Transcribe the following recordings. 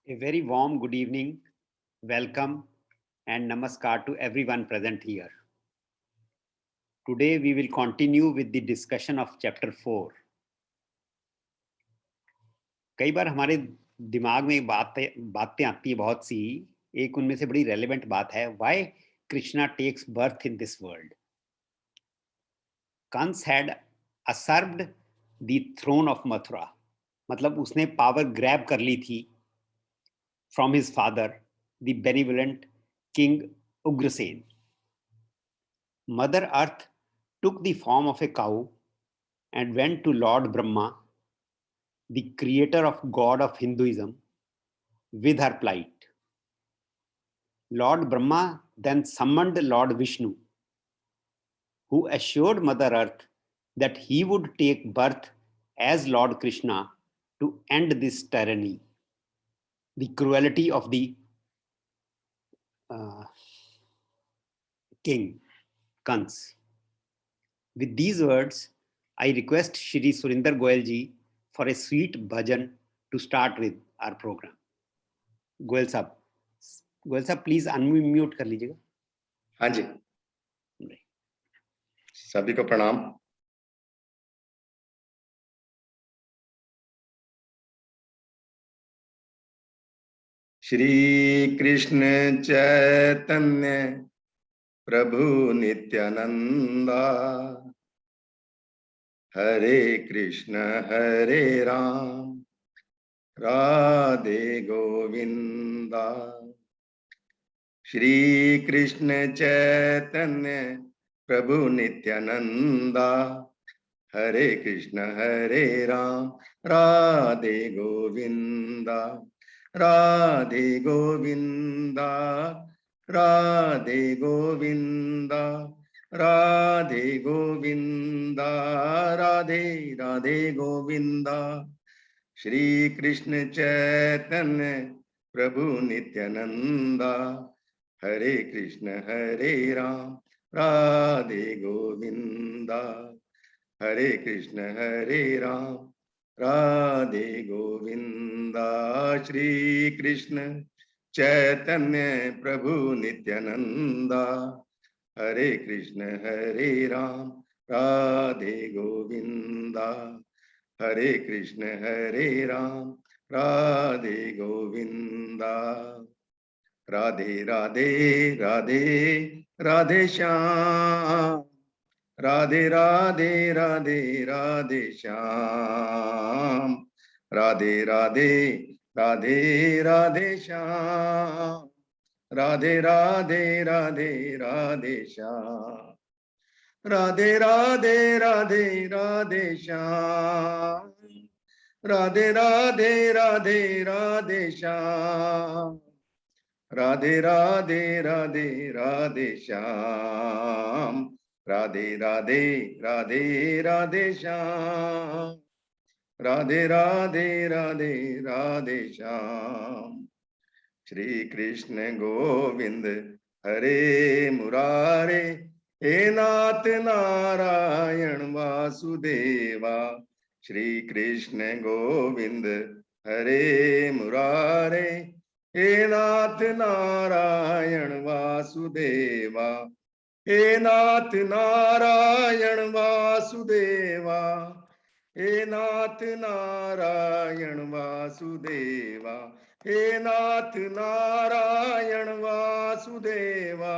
A very warm good evening, welcome, and namaskar to everyone present here. Today we will continue with the discussion of chapter 4. कई बार हमारे दिमाग में बातें आती है बहुत सी. एक उनमें से बड़ी रेलेवेंट बात है, why Krishna takes birth in this world. Kansa had usurped the throne of Mathura, मतलब उसने पावर ग्रैब कर ली थी from his father, the benevolent King Ugrasen. Mother Earth took the form of a cow and went to Lord Brahma, the creator of God of Hinduism, with her plight. Lord Brahma then summoned Lord Vishnu, who assured Mother Earth that he would take birth as Lord Krishna to end this tyranny, the cruelty of the king, Kans. With these words, I request Shri Surinder Goyal ji for a sweet bhajan to start with our program. Goyal साहब please unmute कर लीजिएगा. हाँ जी, सभी को प्रणाम. श्री कृष्ण चैतन्य प्रभु नित्यानंदा, हरे कृष्ण हरे राम राधे गोविंदा. श्री कृष्ण चैतन्य प्रभु नित्यानंदा, हरे कृष्ण हरे राम राधे गोविंदा. राधे गोविंदा राधे गोविंदा राधे गोविंदा राधे राधे गोविंदा. श्री कृष्ण चैतन्य प्रभु नित्यानंदा, हरे कृष्ण हरे राम राधे गोविंदा. हरे कृष्ण हरे राम राधे गोविंदा. श्री कृष्ण चैतन्य प्रभु नित्यानंदा, हरे कृष्ण हरे राम राधे गोविंदा. हरे कृष्ण हरे राम राधे गोविंदा. राधे राधे राधे राधे श्याम, राधे राधे राधे राधे श्याम. राधे राधे राधे राधे श्याम, राधे राधे राधे राधे श्याम. राधे राधे राधे राधे श्याम, राधे राधे राधे राधे श्याम. राधे राधे राधे राधे श्याम, राधे राधे राधे राधे श्याम. राधे राधे राधे राधे श्याम. श्री कृष्ण गोविंद हरे मुरारे, हे नाथ नारायण वासुदेवा. श्री कृष्ण गोविंद हरे मुरारे, हे नाथ नारायण वासुदेवा. हे नाथ नारायण वासुदेवा, हे नाथ नारायण वासुदेवा. हे नाथ नारायण वासुदेवा,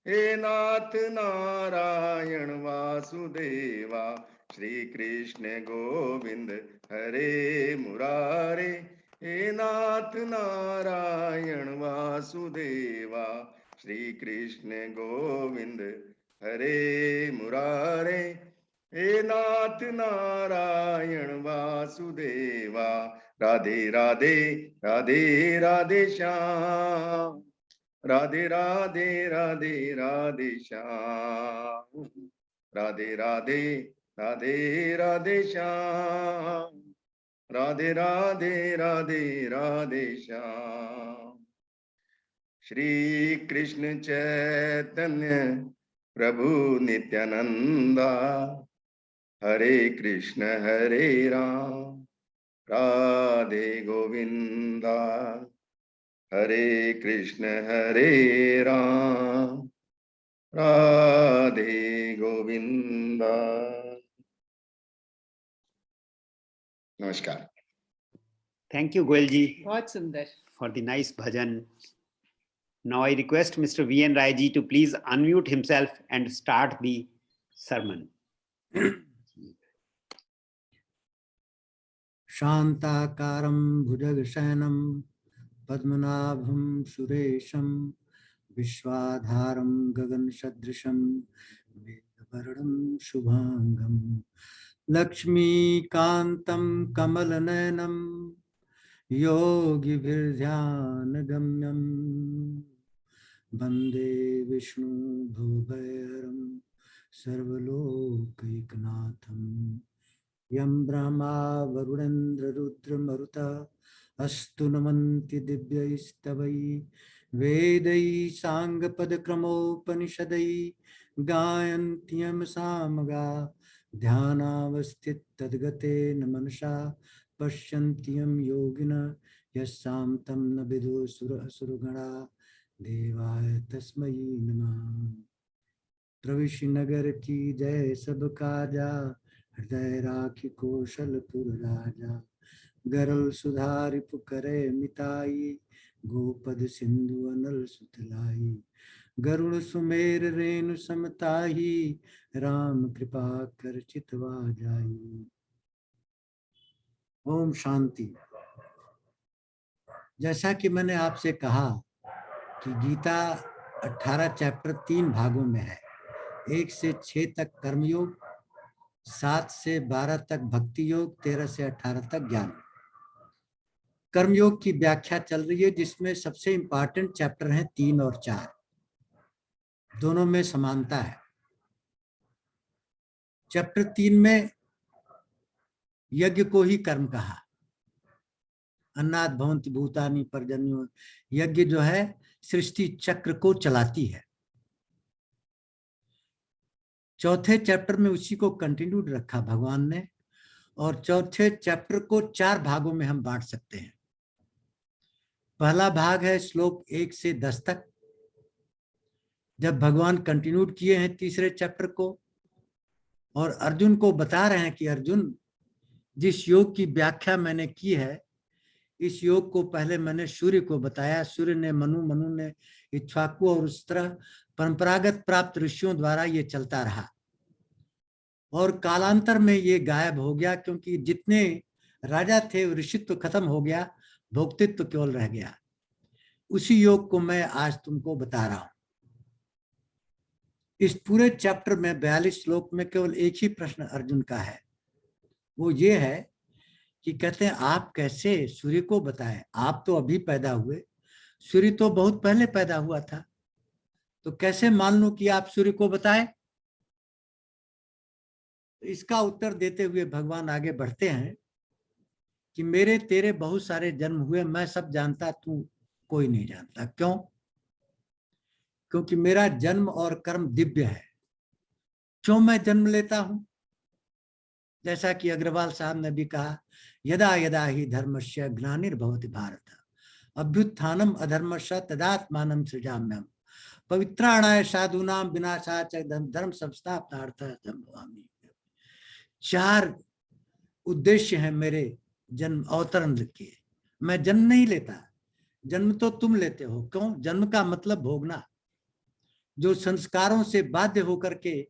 हे नाथ नारायण वासुदेवा. श्री कृष्ण गोविंद हरे मुरारे, हे नाथ नारायण वासुदेवा. श्री कृष्ण गोविंद हरे मुरारे, हे नाथ नारायण वासुदेवा. राधे राधे राधे राधे श्याम, राधे राधे राधे राधे श्याम. राधे राधे राधे राधे श्याम, राधे राधे राधे राधे श्याम. श्री कृष्ण चैतन्य प्रभु नित्यानंदा, हरे कृष्ण हरे राम राधे गोविंदा। हरे कृष्ण राधे गोविंदा। नमस्कार। Thank you, Goel ji, बहुत सुंदर। for the nice bhajan. Now I request Mr. V.N. Rai ji to please unmute himself and start the sermon. शान्ताकारं भुजगशयनं पद्मनाभं सुरेशं विश्वाधारं गगनसदृशं मेघवर्णं शुभांगं लक्ष्मीकान्तं कमलनयनं योगिभिर्ध्यानगम्यं वन्दे विष्णु भवभयहरं सर्वलोकैकनाथम् यं ब्रह्मा वरुणेन्द्र रुद्रमरुतः अस्तु नमन्ति दिव्यैस्तवैः वेदैः साङ्गपदक्रमोपनिषदैः गायन्त्यं सामगा ध्यानावस्थिततद्गतेन मनसा पश्यन्त्यं योगिनः यस्यां तं न विदुषुरसुरगणा देवाय तस्मै नमः। प्रविश्य नगर की जय सब काजा हृदय राखी कौशलपुर राजा गरल सुधारि पुकरे मिताई गोपद सिंधु अनल सुतलाई गरुड़ सुमेर रेणु समताही राम कृपा कर चितवा जाई। ओम शांति। जैसा कि मैंने आपसे कहा कि गीता 18 चैप्टर 3 भागों में है। 1 से 6 तक कर्मयोग, 7 से 12 तक भक्ति योग, 13 से 18 तक ज्ञान। कर्मयोग की व्याख्या चल रही है जिसमें सबसे इंपॉर्टेंट चैप्टर हैं 3 और 4। दोनों में समानता है। चैप्टर 3 में यज्ञ को ही कर्म कहा। अन्नाद भवन्ति भूतानि पर्जन्यो, यज्ञ जो है सृष्टि चक्र को चलाती है। चौथे चैप्टर में उसी को कंटिन्यूड रखा भगवान ने, और चौथे चैप्टर को 4 भागों में हम बांट सकते हैं। पहला भाग है श्लोक 1 से 10 तक, जब भगवान कंटिन्यूड किए हैं तीसरे चैप्टर को और अर्जुन को बता रहे हैं कि अर्जुन, जिस योग की व्याख्या मैंने की है, इस योग को पहले मैंने सूर्य को बताया, सूर्य ने मनु, मनु ने इक्ष्वाकु, और उस तरह परंपरागत प्राप्त ऋषियों द्वारा ये चलता रहा। और कालांतर में ये गायब हो गया, क्योंकि जितने राजा थे ऋषित्व खत्म हो गया, भोक्तित्व केवल रह गया। उसी योग को मैं आज तुमको बता रहा हूं। इस पूरे चैप्टर में 42 श्लोक में केवल एक ही प्रश्न अर्जुन का है। वो ये है कि कहते हैं आप कैसे सूर्य को बताएं, आप तो अभी पैदा हुए, सूर्य तो बहुत पहले पैदा हुआ था, तो कैसे मान लो कि आप सूर्य को बताएं। इसका उत्तर देते हुए भगवान आगे बढ़ते हैं कि मेरे तेरे बहुत सारे जन्म हुए, मैं सब जानता, तू कोई नहीं जानता। क्यों? क्योंकि मेरा जन्म और कर्म दिव्य है। क्यों मैं जन्म लेता हूं? जैसा कि अग्रवाल साहब ने भी कहा, यदा यदा ही धर्मस्य ग्लानिर्भवति भारत अभ्युत्थानम अधर्मस्य तदात्मानं सृजाम्यहम् पवित्राणाय साधूनां विनाशाय च धर्म संस्थापनार्थं संभवामि। 4 उद्देश्य हैं मेरे जन्म अवतरण के। मैं जन्म नहीं लेता, जन्म तो तुम लेते हो। क्यों? जन्म का मतलब भोगना। जो संस्कारों से बाध्य होकर के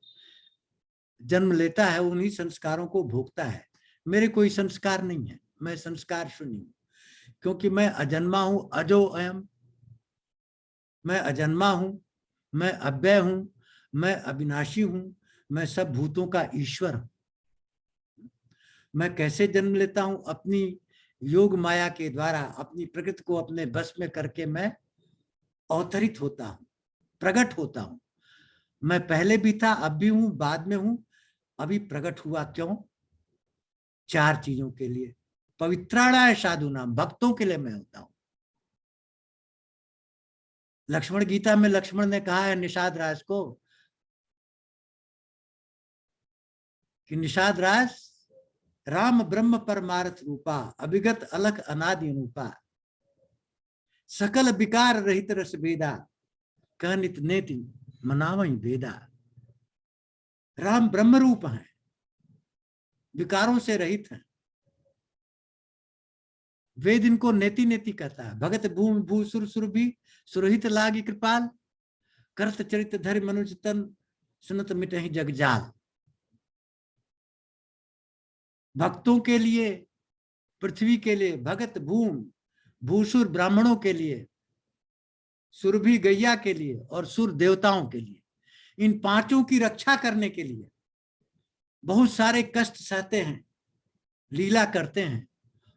जन्म लेता है, उन्हीं संस्कारों को भोगता है। मेरे कोई संस्कार नहीं है, मैं संस्कार शून्य हूं, क्योंकि मैं अजन्मा हूं, अजो अयम। मैं अजन्मा हूं, मैं अव्यय हूं, मैं अविनाशी हूं, मैं सब भूतों का ईश्वर हूं। मैं कैसे जन्म लेता हूं? अपनी योग माया के द्वारा अपनी प्रकृति को अपने बस में करके मैं अवतरित होता हूं, प्रकट होता हूं। मैं पहले भी था, अब भी हूं, बाद में हूं, अभी प्रकट हुआ। क्यों? 4 चीजों के लिए। पवित्राणाय साधु नाम, भक्तों के लिए मैं होता हूं। लक्ष्मण गीता में लक्ष्मण ने कहा है निषाद राज को कि निषाद राज राम ब्रह्म परमार्थ रूपा, अभिगत अलख अनादि अनुपा, सकल विकार रहित रस भेदा, कह नित नेति मनावई वेदा। राम ब्रह्म रूप है, विकारों से रहित है। वेद इनको नेति नेति कहता है। भगत भूमि भू सुर सुर भी सुरहित लागी कृपाल, करत चरित धरि मनुज तन, सुनत मिटहि जगजाल। भक्तों के लिए, पृथ्वी के लिए, भगत भूम भूसुर ब्राह्मणों के लिए, सुरभि गैया के लिए और सुर देवताओं के लिए, इन पांचों की रक्षा करने के लिए बहुत सारे कष्ट सहते हैं, लीला करते हैं।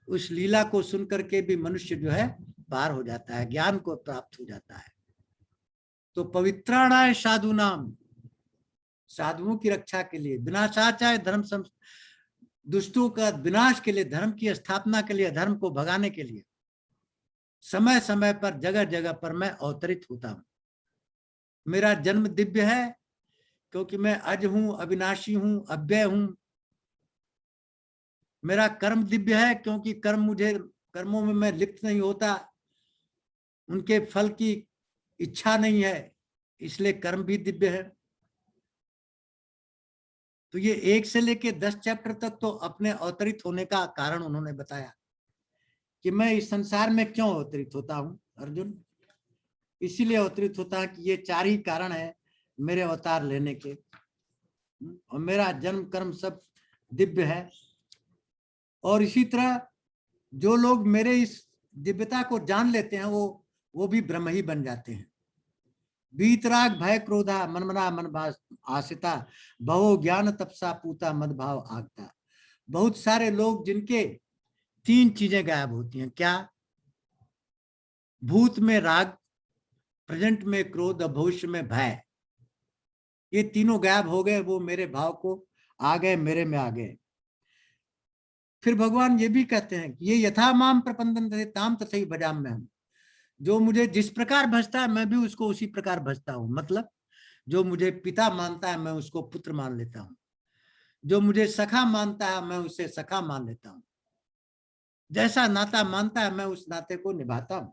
उस लीला को सुनकर के भी मनुष्य जो है पार हो जाता है, ज्ञान को प्राप्त हो जाता है। तो पवित्राणाय साधु नाम, साधुओं की रक्षा के लिए, विनाशाचाय धर्म दुष्टों का विनाश के लिए, धर्म की स्थापना के लिए, धर्म को भगाने के लिए समय समय पर जगह जगह पर मैं अवतरित होता हूं। मेरा जन्म दिव्य है क्योंकि मैं अज हूं, अविनाशी हूं, अव्यय हूं। मेरा कर्म दिव्य है क्योंकि कर्मों में मैं लिप्त नहीं होता, उनके फल की इच्छा नहीं है, इसलिए कर्म भी दिव्य है। तो ये 1 से लेके 10 चैप्टर तक तो अपने अवतरित होने का कारण उन्होंने बताया कि मैं इस संसार में क्यों अवतरित होता हूं अर्जुन। इसीलिए अवतरित होता है कि ये 4 ही कारण है मेरे अवतार लेने के, और मेरा जन्म कर्म सब दिव्य है। और इसी तरह जो लोग मेरे इस दिव्यता को जान लेते हैं वो भी ब्रह्म ही बन जाते हैं। बीतराग भय क्रोधा मनमना मन आसिता, भवो ज्ञान तपसा पूता मद भाव आगता। बहुत सारे लोग जिनके 3 चीजें गायब होती हैं। क्या? भूत में राग, प्रेजेंट में क्रोध और भविष्य में भय। ये तीनों गायब हो गए, वो मेरे भाव को आ गए, मेरे में आ गए। फिर भगवान ये भी कहते हैं कि ये यथा माम प्रपंदन ताम तथैव भजाम में हम, जो मुझे जिस प्रकार भजता है मैं भी उसको उसी प्रकार भजता हूं। मतलब जो मुझे पिता मानता है मैं उसको पुत्र मान लेता हूं, जो मुझे सखा मानता है मैं उसे सखा मान लेता हूं। जैसा नाता मानता है मैं उस नाते को निभाता हूं।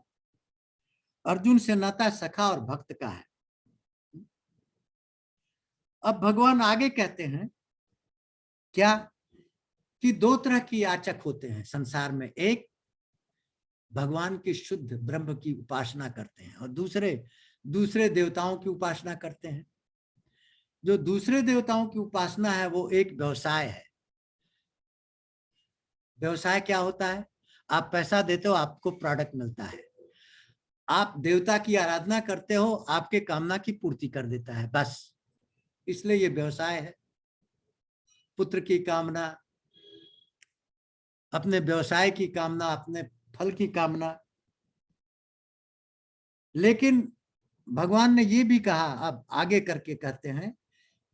अर्जुन से नाता सखा और भक्त का है। अब भगवान आगे कहते हैं क्या कि 2 तरह की याचक होते हैं संसार में। एक भगवान की शुद्ध ब्रह्म की उपासना करते हैं और दूसरे देवताओं की उपासना करते हैं। जो दूसरे देवताओं की उपासना है वो एक व्यवसाय है। व्यवसाय क्या होता है? आप पैसा देते हो, आपको प्रोडक्ट मिलता है। आप देवता की आराधना करते हो, आपके कामना की पूर्ति कर देता है, बस। इसलिए ये व्यवसाय है। पुत्र की कामना, अपने व्यवसाय की कामना, अपने फल की कामना। लेकिन भगवान ने ये भी कहा, अब आगे करके कहते हैं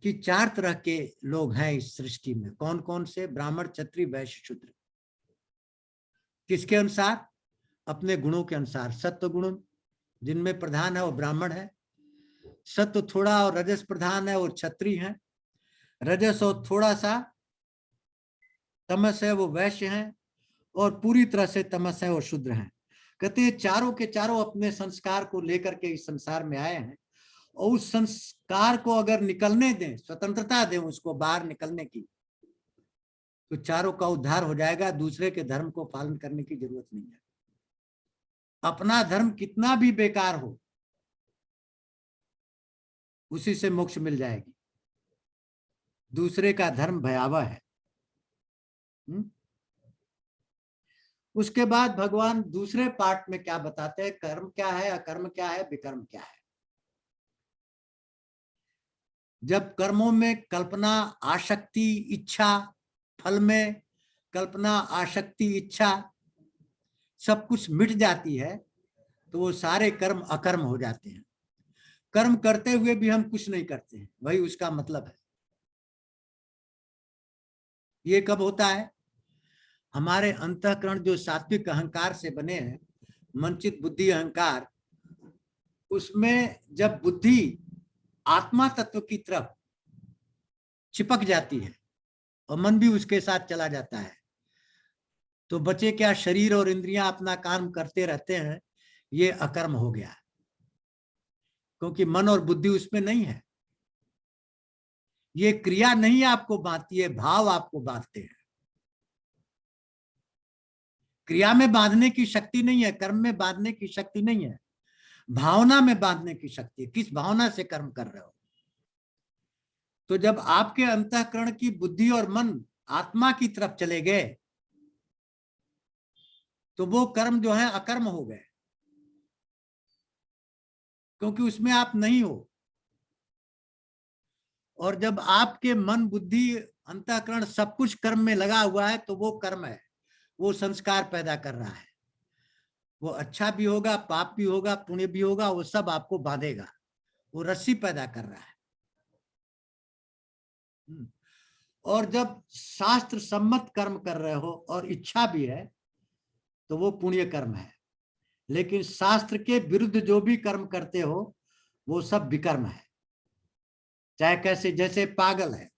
कि 4 तरह के लोग हैं इस सृष्टि में। कौन कौन से? ब्राह्मण, क्षत्रिय, वैश्य, शूद्र। किसके अनुसार? अपने गुणों के अनुसार। सत्व गुण जिनमें प्रधान है वो ब्राह्मण है, सत्व थोड़ा और रजस प्रधान है वो क्षत्रिय है, रजस और थोड़ा सा तमस है वो वैश्य है, और पूरी तरह से तमस है वो शूद्र है। कहते हैं चारों के चारों अपने संस्कार को लेकर के इस संसार में आए हैं, और उस संस्कार को अगर निकलने दें, स्वतंत्रता दें उसको बाहर निकलने की, तो चारों का उद्धार हो जाएगा। दूसरे के धर्म को पालन करने की जरूरत नहीं है। अपना धर्म कितना भी बेकार हो, उसी से मोक्ष मिल जाएगी। दूसरे का धर्म भयावह है। उसके बाद भगवान दूसरे पार्ट में क्या बताते हैं? कर्म क्या है, अकर्म क्या है, विकर्म क्या है। जब कर्मों में कल्पना, आसक्ति, इच्छा, फल में कल्पना, आसक्ति, इच्छा सब कुछ मिट जाती है, तो वो सारे कर्म अकर्म हो जाते हैं। कर्म करते हुए भी हम कुछ नहीं करते हैं, वही उसका मतलब है। ये कब होता है? हमारे अंतःकरण जो सात्विक अहंकार से बने हैं, मनचित बुद्धि अहंकार, उसमें जब बुद्धि आत्मा तत्व की तरफ चिपक जाती है, और मन भी उसके साथ चला जाता है, तो बचे क्या, शरीर और इंद्रियां अपना काम करते रहते हैं, ये अकर्म हो गया, क्योंकि मन और बुद्धि उसमें नहीं है। ये क्रिया नहीं आपको बांधती है, भाव आपको बांधते हैं। क्रिया में बांधने की शक्ति नहीं है, कर्म में बांधने की शक्ति नहीं है, भावना में बांधने की शक्ति है। किस भावना से कर्म कर रहे हो? तो जब आपके अंतःकरण की बुद्धि और मन आत्मा की तरफ चले गए, तो वो कर्म जो है अकर्म हो गए, क्योंकि उसमें आप नहीं हो। और जब आपके मन, बुद्धि, अंतःकरण सब कुछ कर्म में लगा हुआ है, तो वो कर्म है, वो संस्कार पैदा कर रहा है। वो अच्छा भी होगा, पाप भी होगा, पुण्य भी होगा, वो सब आपको बांधेगा, वो रस्सी पैदा कर रहा है। और जब शास्त्र सम्मत कर्म कर रहे हो और इच्छा भी है, तो वो पुण्य कर्म है। लेकिन शास्त्र के विरुद्ध जो भी कर्म करते हो, वो सब विकर्म है। चाहे कैसे, जैसे पागल है,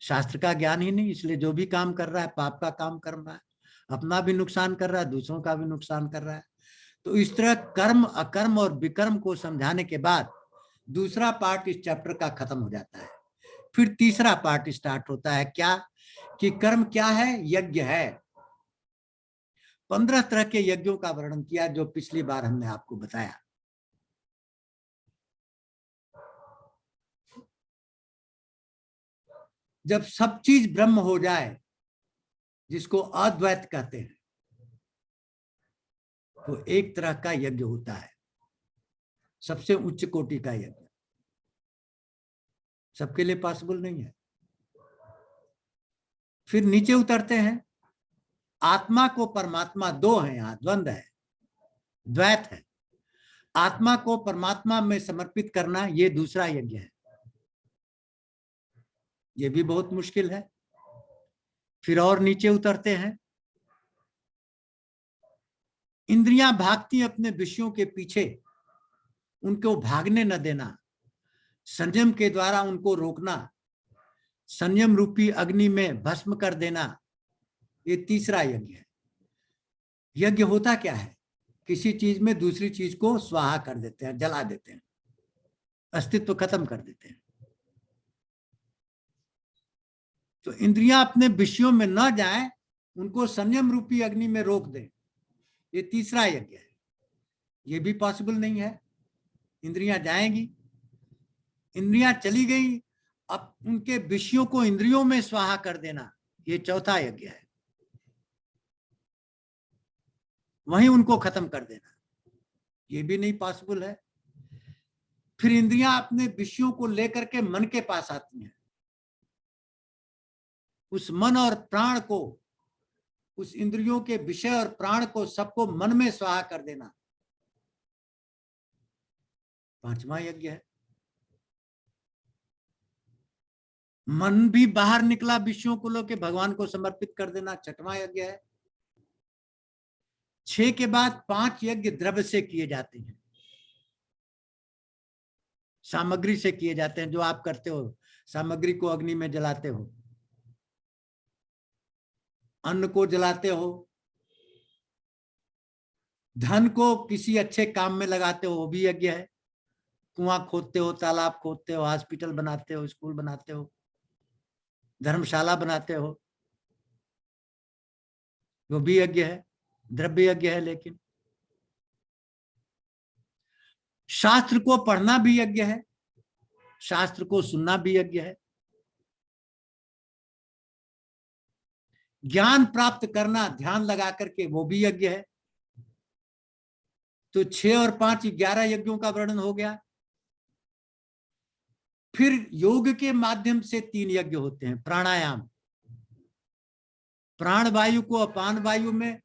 शास्त्र का ज्ञान ही नहीं, इसलिए जो भी काम कर रहा है पाप का काम कर रहा है, अपना भी नुकसान कर रहा है, दूसरों का भी नुकसान कर रहा है। तो इस तरह कर्म, अकर्म और विकर्म को समझाने के बाद दूसरा पार्ट इस चैप्टर का खत्म हो जाता है। फिर तीसरा पार्ट स्टार्ट होता है, क्या कि कर्म क्या है? यज्ञ है। 15 तरह के यज्ञों का वर्णन किया, जो पिछली बार हमने आपको बताया। जब सब चीज ब्रह्म हो जाए, जिसको अद्वैत कहते हैं, तो एक तरह का यज्ञ होता है, सबसे उच्च कोटि का यज्ञ। सबके लिए पॉसिबल नहीं है। फिर नीचे उतरते हैं, आत्मा को परमात्मा, दो है, यहां द्वंद्व है, द्वैत है। आत्मा को परमात्मा में समर्पित करना, ये दूसरा यज्ञ है। ये भी बहुत मुश्किल है। फिर और नीचे उतरते हैं, इंद्रियां भागती अपने विषयों के पीछे, उनको भागने न देना, संयम के द्वारा उनको रोकना, संयम रूपी अग्नि में भस्म कर देना, ये तीसरा यज्ञ है। यज्ञ होता क्या है? किसी चीज में दूसरी चीज को स्वाहा कर देते हैं, जला देते हैं, अस्तित्व खत्म कर देते हैं। तो इंद्रियां अपने विषयों में न जाए, उनको संयम रूपी अग्नि में रोक दें, ये तीसरा यज्ञ है। ये भी पॉसिबल नहीं है। इंद्रियां जाएंगी, इंद्रियां चली गई, अब उनके विषयों को इंद्रियों में स्वाहा कर देना, ये चौथा यज्ञ है। वहीं उनको खत्म कर देना, ये भी नहीं पॉसिबल है। फिर इंद्रियां अपने विषयों को लेकर के मन के पास आती हैं, उस मन और प्राण को, उस इंद्रियों के विषय और प्राण को, सबको मन में स्वाहा कर देना, पांचवा यज्ञ है। मन भी बाहर निकला, विषयों को लेकर भगवान को समर्पित कर देना, छठवां यज्ञ है। 6 के बाद 5 यज्ञ द्रव्य से किए जाते हैं, सामग्री से किए जाते हैं, जो आप करते हो, सामग्री को अग्नि में जलाते हो, अन्न को जलाते हो, धन को किसी अच्छे काम में लगाते हो, वो भी यज्ञ है। कुआं खोदते हो, तालाब खोदते हो, हॉस्पिटल बनाते हो, स्कूल बनाते हो, धर्मशाला बनाते हो, वो भी यज्ञ है, द्रव्य यज्ञ है। लेकिन शास्त्र को पढ़ना भी यज्ञ है, शास्त्र को सुनना भी यज्ञ है, ज्ञान प्राप्त करना ध्यान लगा करके, वो भी यज्ञ है। तो 6 और 5 11 यज्ञों का वर्णन हो गया। फिर योग के माध्यम से 3 यज्ञ होते हैं, प्राणायाम, प्राण वायु को अपान वायु में,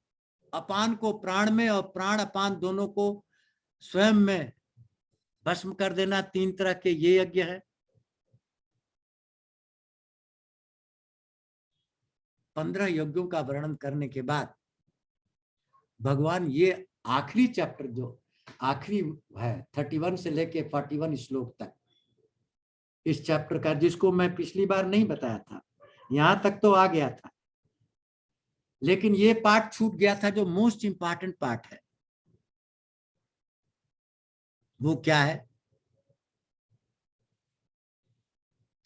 अपान को प्राण में, और प्राण अपान दोनों को स्वयं में भस्म कर देना, 3 तरह के ये यज्ञ है। 15 यज्ञों का वर्णन करने के बाद भगवान ये आखिरी चैप्टर, जो आखिरी है 31 से लेके 41 श्लोक तक, इस चैप्टर का, जिसको मैं पिछली बार नहीं बताया था, यहां तक तो आ गया था, लेकिन ये पार्ट छूट गया था जो मोस्ट इंपॉर्टेंट पार्ट है। वो क्या है?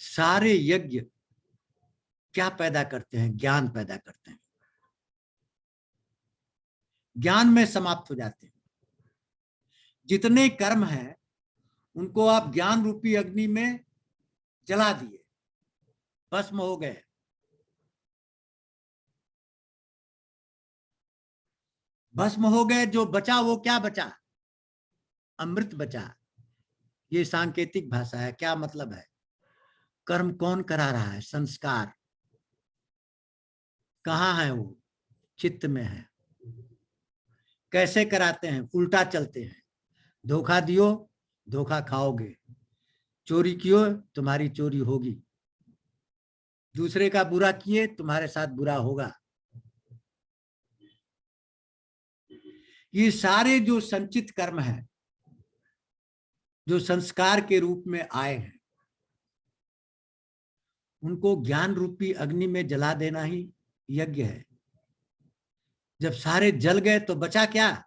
सारे यज्ञ क्या पैदा करते हैं? ज्ञान पैदा करते हैं, ज्ञान में समाप्त हो जाते हैं। जितने कर्म हैं उनको आप ज्ञान रूपी अग्नि में जला दिए, भस्म हो गए। भस्म हो गए, जो बचा वो क्या बचा? अमृत बचा। ये सांकेतिक भाषा है। क्या मतलब है? कर्म कौन करा रहा है? संस्कार। कहाँ है वो? चित्त में है। कैसे कराते हैं? उल्टा चलते हैं। धोखा दियो, धोखा खाओगे। चोरी कियो, तुम्हारी चोरी होगी। दूसरे का बुरा किए, तुम्हारे साथ बुरा होगा। ये सारे जो संचित कर्म है, जो संस्कार के रूप में आए हैं, उनको ज्ञान रूपी अग्नि में जला देना ही यज्ञ है। जब सारे जल गए तो बचा क्या?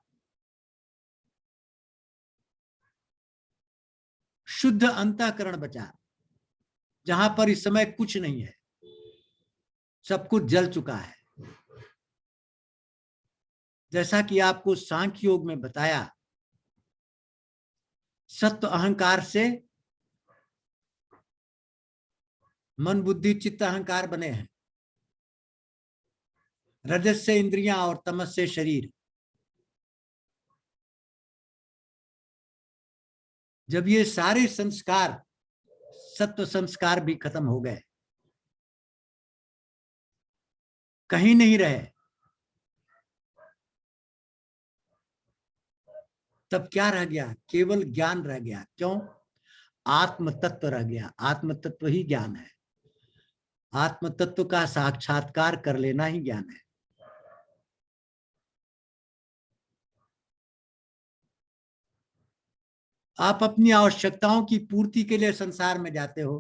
शुद्ध अंतःकरण बचा, जहां पर इस समय कुछ नहीं है, सब कुछ जल चुका है। जैसा कि आपको सांख्य योग में बताया, सत्व अहंकार से मन बुद्धि चित्त अहंकार बने हैं, रजस से इंद्रियां और तमस से शरीर। जब ये सारे संस्कार, सत्व संस्कार भी खत्म हो गए, कहीं नहीं रहे, तब क्या रह गया? केवल ज्ञान रह गया। क्यों? आत्म तत्व रह गया। आत्म तत्व ही ज्ञान है। आत्म तत्व का साक्षात्कार कर लेना ही ज्ञान है। आप अपनी आवश्यकताओं की पूर्ति के लिए संसार में जाते हो,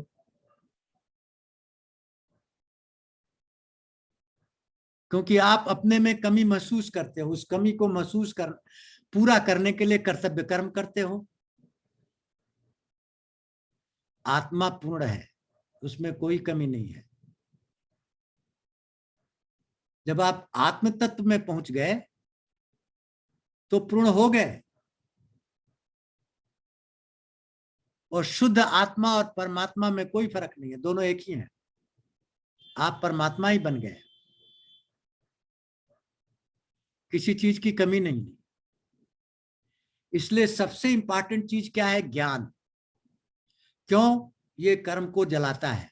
क्योंकि आप अपने में कमी महसूस करते हो। उस कमी को पूरा करने के लिए कर्तव्य कर्म करते हो। आत्मा पूर्ण है, उसमें कोई कमी नहीं है। जब आप आत्म तत्व में पहुंच गए तो पूर्ण हो गए। और शुद्ध आत्मा और परमात्मा में कोई फर्क नहीं है, दोनों एक ही हैं। आप परमात्मा ही बन गए, किसी चीज की कमी नहीं है। इसलिए सबसे इंपॉर्टेंट चीज क्या है? ज्ञान। क्यों? ये कर्म को जलाता है।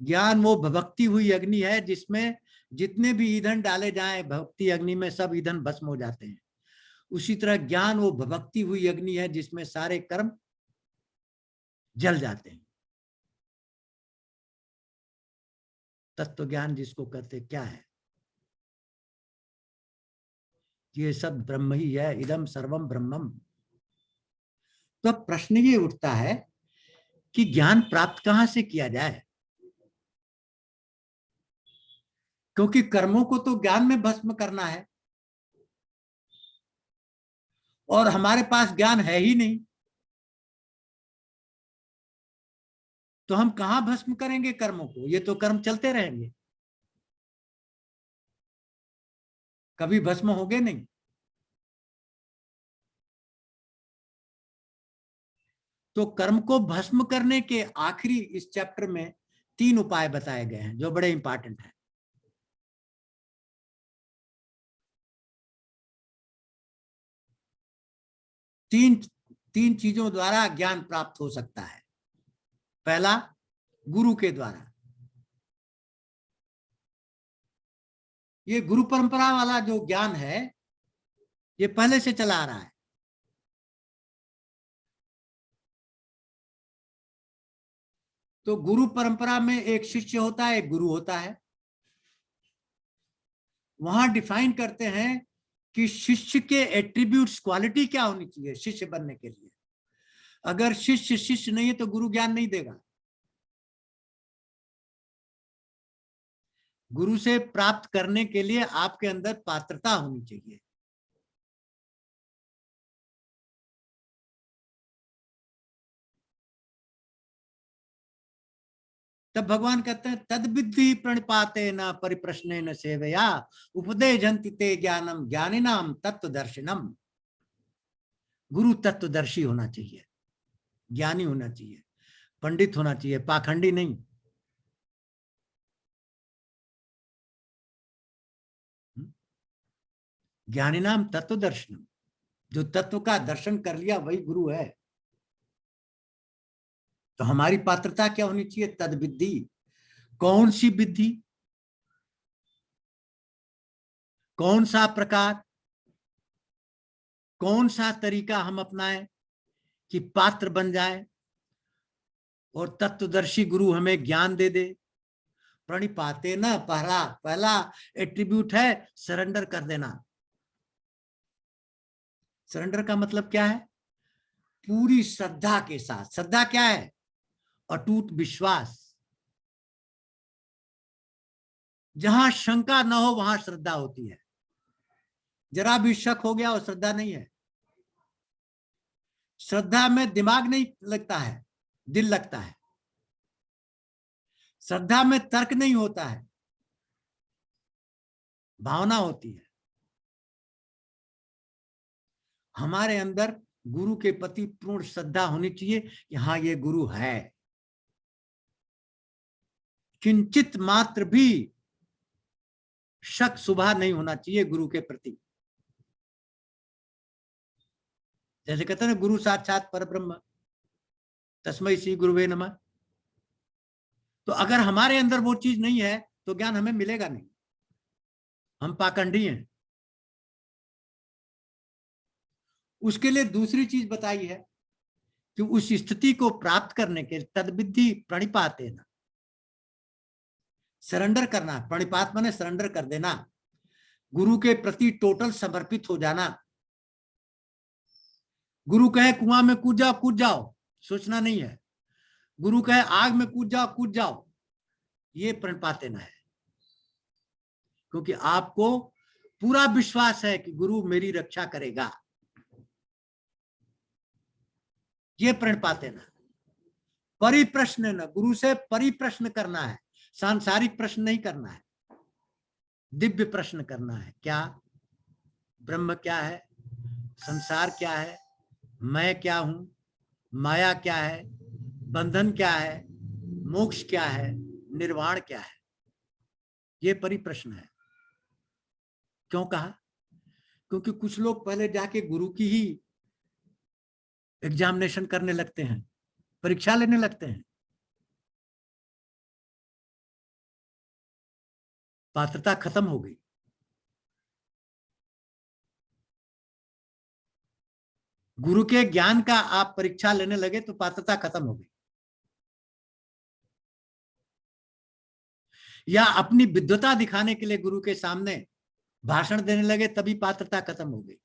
ज्ञान वो भभक्ति हुई अग्नि है जिसमें जितने भी ईंधन डाले जाएं भक्ति अग्नि में, सब ईंधन भस्म हो जाते हैं। उसी तरह ज्ञान वो भभक्ति हुई अग्नि है जिसमें सारे कर्म जल जाते हैं। तत्व ज्ञान जिसको कहते क्या है? ये सब ब्रह्म ही है। इदम सर्वम ब्रह्मम। तो अब प्रश्न ये उठता है कि ज्ञान प्राप्त कहां से किया जाए? क्योंकि कर्मों को तो ज्ञान में भस्म करना है, और हमारे पास ज्ञान है ही नहीं, तो हम कहां भस्म करेंगे कर्मों को? ये तो कर्म चलते रहेंगे, कभी भस्म होंगे नहीं। तो कर्म को भस्म करने के आखिरी इस चैप्टर में 3 उपाय बताए गए हैं जो बड़े इंपॉर्टेंट हैं। तीन चीजों द्वारा ज्ञान प्राप्त हो सकता है। पहला, गुरु के द्वारा। ये गुरु परंपरा वाला जो ज्ञान है, ये पहले से चला आ रहा है। तो गुरु परंपरा में एक शिष्य होता है, एक गुरु होता है। वहां डिफाइन करते हैं कि शिष्य के एट्रीब्यूट्स, क्वालिटी क्या होनी चाहिए शिष्य बनने के लिए। अगर शिष्य शिष्य नहीं है तो गुरु ज्ञान नहीं देगा। गुरु से प्राप्त करने के लिए आपके अंदर पात्रता होनी चाहिए। तब भगवान कहते हैं तद विद्धि प्रणिपाते न परिप्रश्ने न सेवया उपदेशन्ति ते ज्ञानम ज्ञानिनाम तत्वदर्शिनम। गुरु तत्वदर्शी होना चाहिए, ज्ञानी होना चाहिए, पंडित होना चाहिए, पाखंडी नहीं। ज्ञानिनाम तत्वदर्शिनम, जो तत्व का दर्शन कर लिया वही गुरु है। तो हमारी पात्रता क्या होनी चाहिए? तद विद्धि। कौन सी विद्धि, कौन सा प्रकार, कौन सा तरीका हम अपनाएं कि पात्र बन जाए और तत्वदर्शी गुरु हमें ज्ञान दे दे। प्रणिपाते न, पहला पहला एट्रीब्यूट है सरेंडर कर देना। सरेंडर का मतलब क्या है? पूरी श्रद्धा के साथ। श्रद्धा क्या है? अटूट विश्वास। जहां शंका न हो वहां श्रद्धा होती है। जरा भी शक हो गया और श्रद्धा नहीं है। श्रद्धा में दिमाग नहीं लगता है, दिल लगता है। श्रद्धा में तर्क नहीं होता है, भावना होती है। हमारे अंदर गुरु के प्रति पूर्ण श्रद्धा होनी चाहिए कि हाँ ये गुरु है। किंचित मात्र भी शक शुबा नहीं होना चाहिए गुरु के प्रति। जैसे कहते हैं ना, गुरु साक्षात परब्रह्म तस्मै श्री गुरुवे नमः। तो अगर हमारे अंदर वो चीज नहीं है तो ज्ञान हमें मिलेगा नहीं, हम पाखंडी हैं। उसके लिए दूसरी चीज बताई है कि उस स्थिति को प्राप्त करने के तद्विधि प्रणिपाते न, सरेंडर करना। प्रणिपात माने सरेंडर कर देना, गुरु के प्रति टोटल समर्पित हो जाना। गुरु कहे कुआं में कूद जाओ, सोचना नहीं है। गुरु कहे आग में कूद जाओ, ये प्रणिपाते न है। क्योंकि आपको पूरा विश्वास है कि गुरु मेरी रक्षा करेगा, ये प्रणिपाते न। परिप्रश्न न, गुरु से परिप्रश्न करना है, सांसारिक प्रश्न नहीं करना है, दिव्य प्रश्न करना है। क्या ब्रह्म क्या है, संसार क्या है, मैं क्या हूं, माया क्या है, बंधन क्या है, मोक्ष क्या है, निर्वाण क्या है, ये परिप्रश्न है। क्यों कहा? क्योंकि कुछ लोग पहले जाके गुरु की ही एग्जामिनेशन करने लगते हैं, परीक्षा लेने लगते हैं। पात्रता खत्म हो गई। गुरु के ज्ञान का आप परीक्षा लेने लगे तो पात्रता खत्म हो गई। या अपनी विद्वता दिखाने के लिए गुरु के सामने भाषण देने लगे तभी पात्रता खत्म हो गई।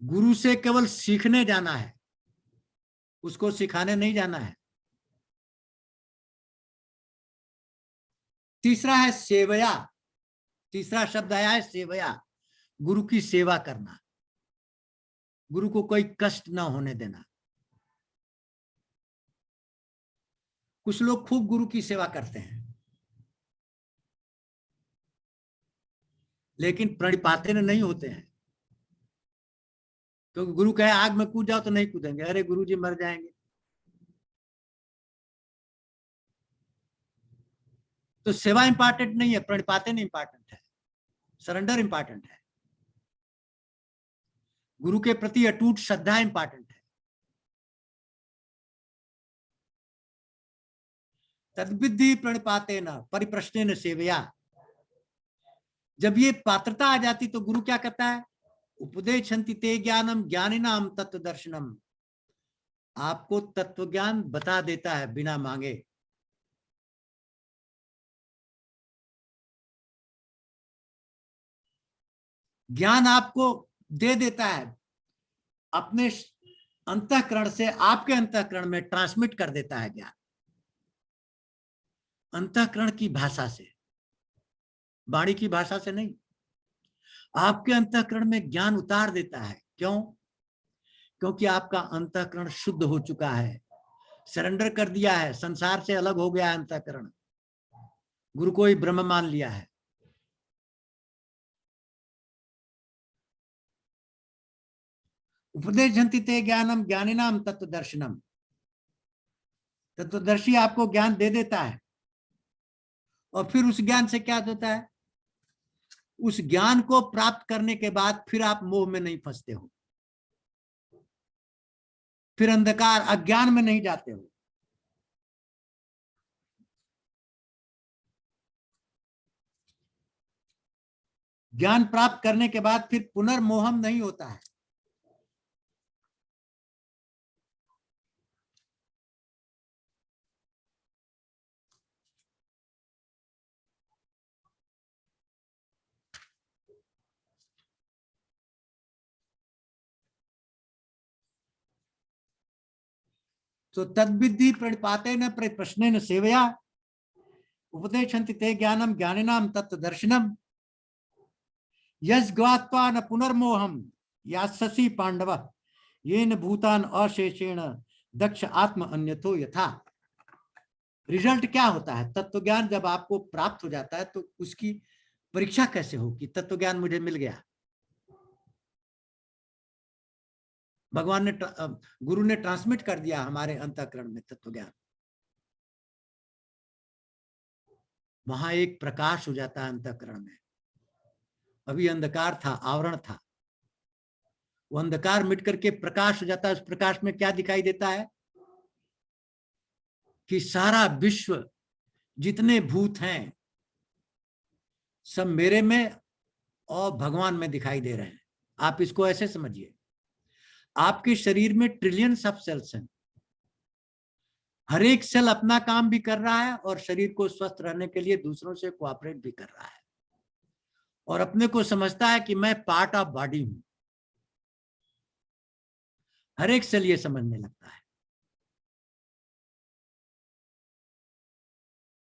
गुरु से केवल सीखने जाना है, उसको सिखाने नहीं जाना है। तीसरा है सेवया। तीसरा शब्द आया है सेवया, गुरु की सेवा करना, गुरु को कोई कष्ट ना होने देना। कुछ लोग खूब गुरु की सेवा करते हैं लेकिन प्रणिपाते नहीं होते हैं। क्योंकि गुरु कहे आग में कूद जाओ तो नहीं कूदेंगे, अरे गुरु जी मर जाएंगे। तो सेवा इंपॉर्टेंट नहीं है, प्रणिपाते नहीं इंपॉर्टेंट है, सरेंडर इंपॉर्टेंट है। गुरु के प्रति अटूट श्रद्धा इंपॉर्टेंट है। तद्विधि प्रणिपाते न परिप्रश्ने न सेवया। जब ये पात्रता आ जाती तो गुरु क्या कहता है? उपदेशन्ति ते ज्ञानम ज्ञानिनाम तत्वदर्शनम। आपको तत्व ज्ञान बता देता है बिना मांगे। ज्ञान आपको दे देता है, अपने अंतःकरण से आपके अंतःकरण में ट्रांसमिट कर देता है ज्ञान, अंतःकरण की भाषा से, वाणी की भाषा से नहीं। आपके अंतःकरण में ज्ञान उतार देता है। क्यों? क्योंकि आपका अंतःकरण शुद्ध हो चुका है, सरेंडर कर दिया है, संसार से अलग हो गया है अंतःकरण, गुरु को ही ब्रह्म मान लिया है। उपदेशन्ति ते ज्ञानम ज्ञानिनाम तत्वदर्शनम, तत्वदर्शी आपको ज्ञान दे देता है, और फिर उस ज्ञान से क्या होता है? उस ज्ञान को प्राप्त करने के बाद फिर आप मोह में नहीं फंसते हो, फिर अंधकार अज्ञान में नहीं जाते हो। ज्ञान प्राप्त करने के बाद फिर पुनर्मोहम नहीं होता है। तो तद्विद्धि प्रणिपातेन प्रश्नेन सेवया उपदेशन्ति ते ज्ञानम ज्ञानिनाम तत्वदर्शनम यस् ज्ञात्वा न पुनर्मोहम यास्यसि पांडव येन भूतान अशेषेण दक्ष आत्म अन्यथो यथा। रिजल्ट क्या होता है? तत्व ज्ञान जब आपको प्राप्त हो जाता है तो उसकी परीक्षा कैसे हो कि तत्व ज्ञान मुझे मिल गया। भगवान ने गुरु ने ट्रांसमिट कर दिया हमारे अंतःकरण में तत्व ज्ञान, वहां एक प्रकाश हो जाता है अंतःकरण में। अभी अंधकार था, आवरण था, वो अंधकार मिट करके प्रकाश हो जाता है। उस प्रकाश में क्या दिखाई देता है? कि सारा विश्व, जितने भूत हैं, सब मेरे में और भगवान में दिखाई दे रहे हैं। आप इसको ऐसे समझिए, आपके शरीर में ट्रिलियंस ऑफ सेल्स हैं, हर एक सेल अपना काम भी कर रहा है और शरीर को स्वस्थ रहने के लिए दूसरों से कोऑपरेट भी कर रहा है, और अपने को समझता है कि मैं पार्ट ऑफ बॉडी हूं। हर एक सेल ये समझने लगता है,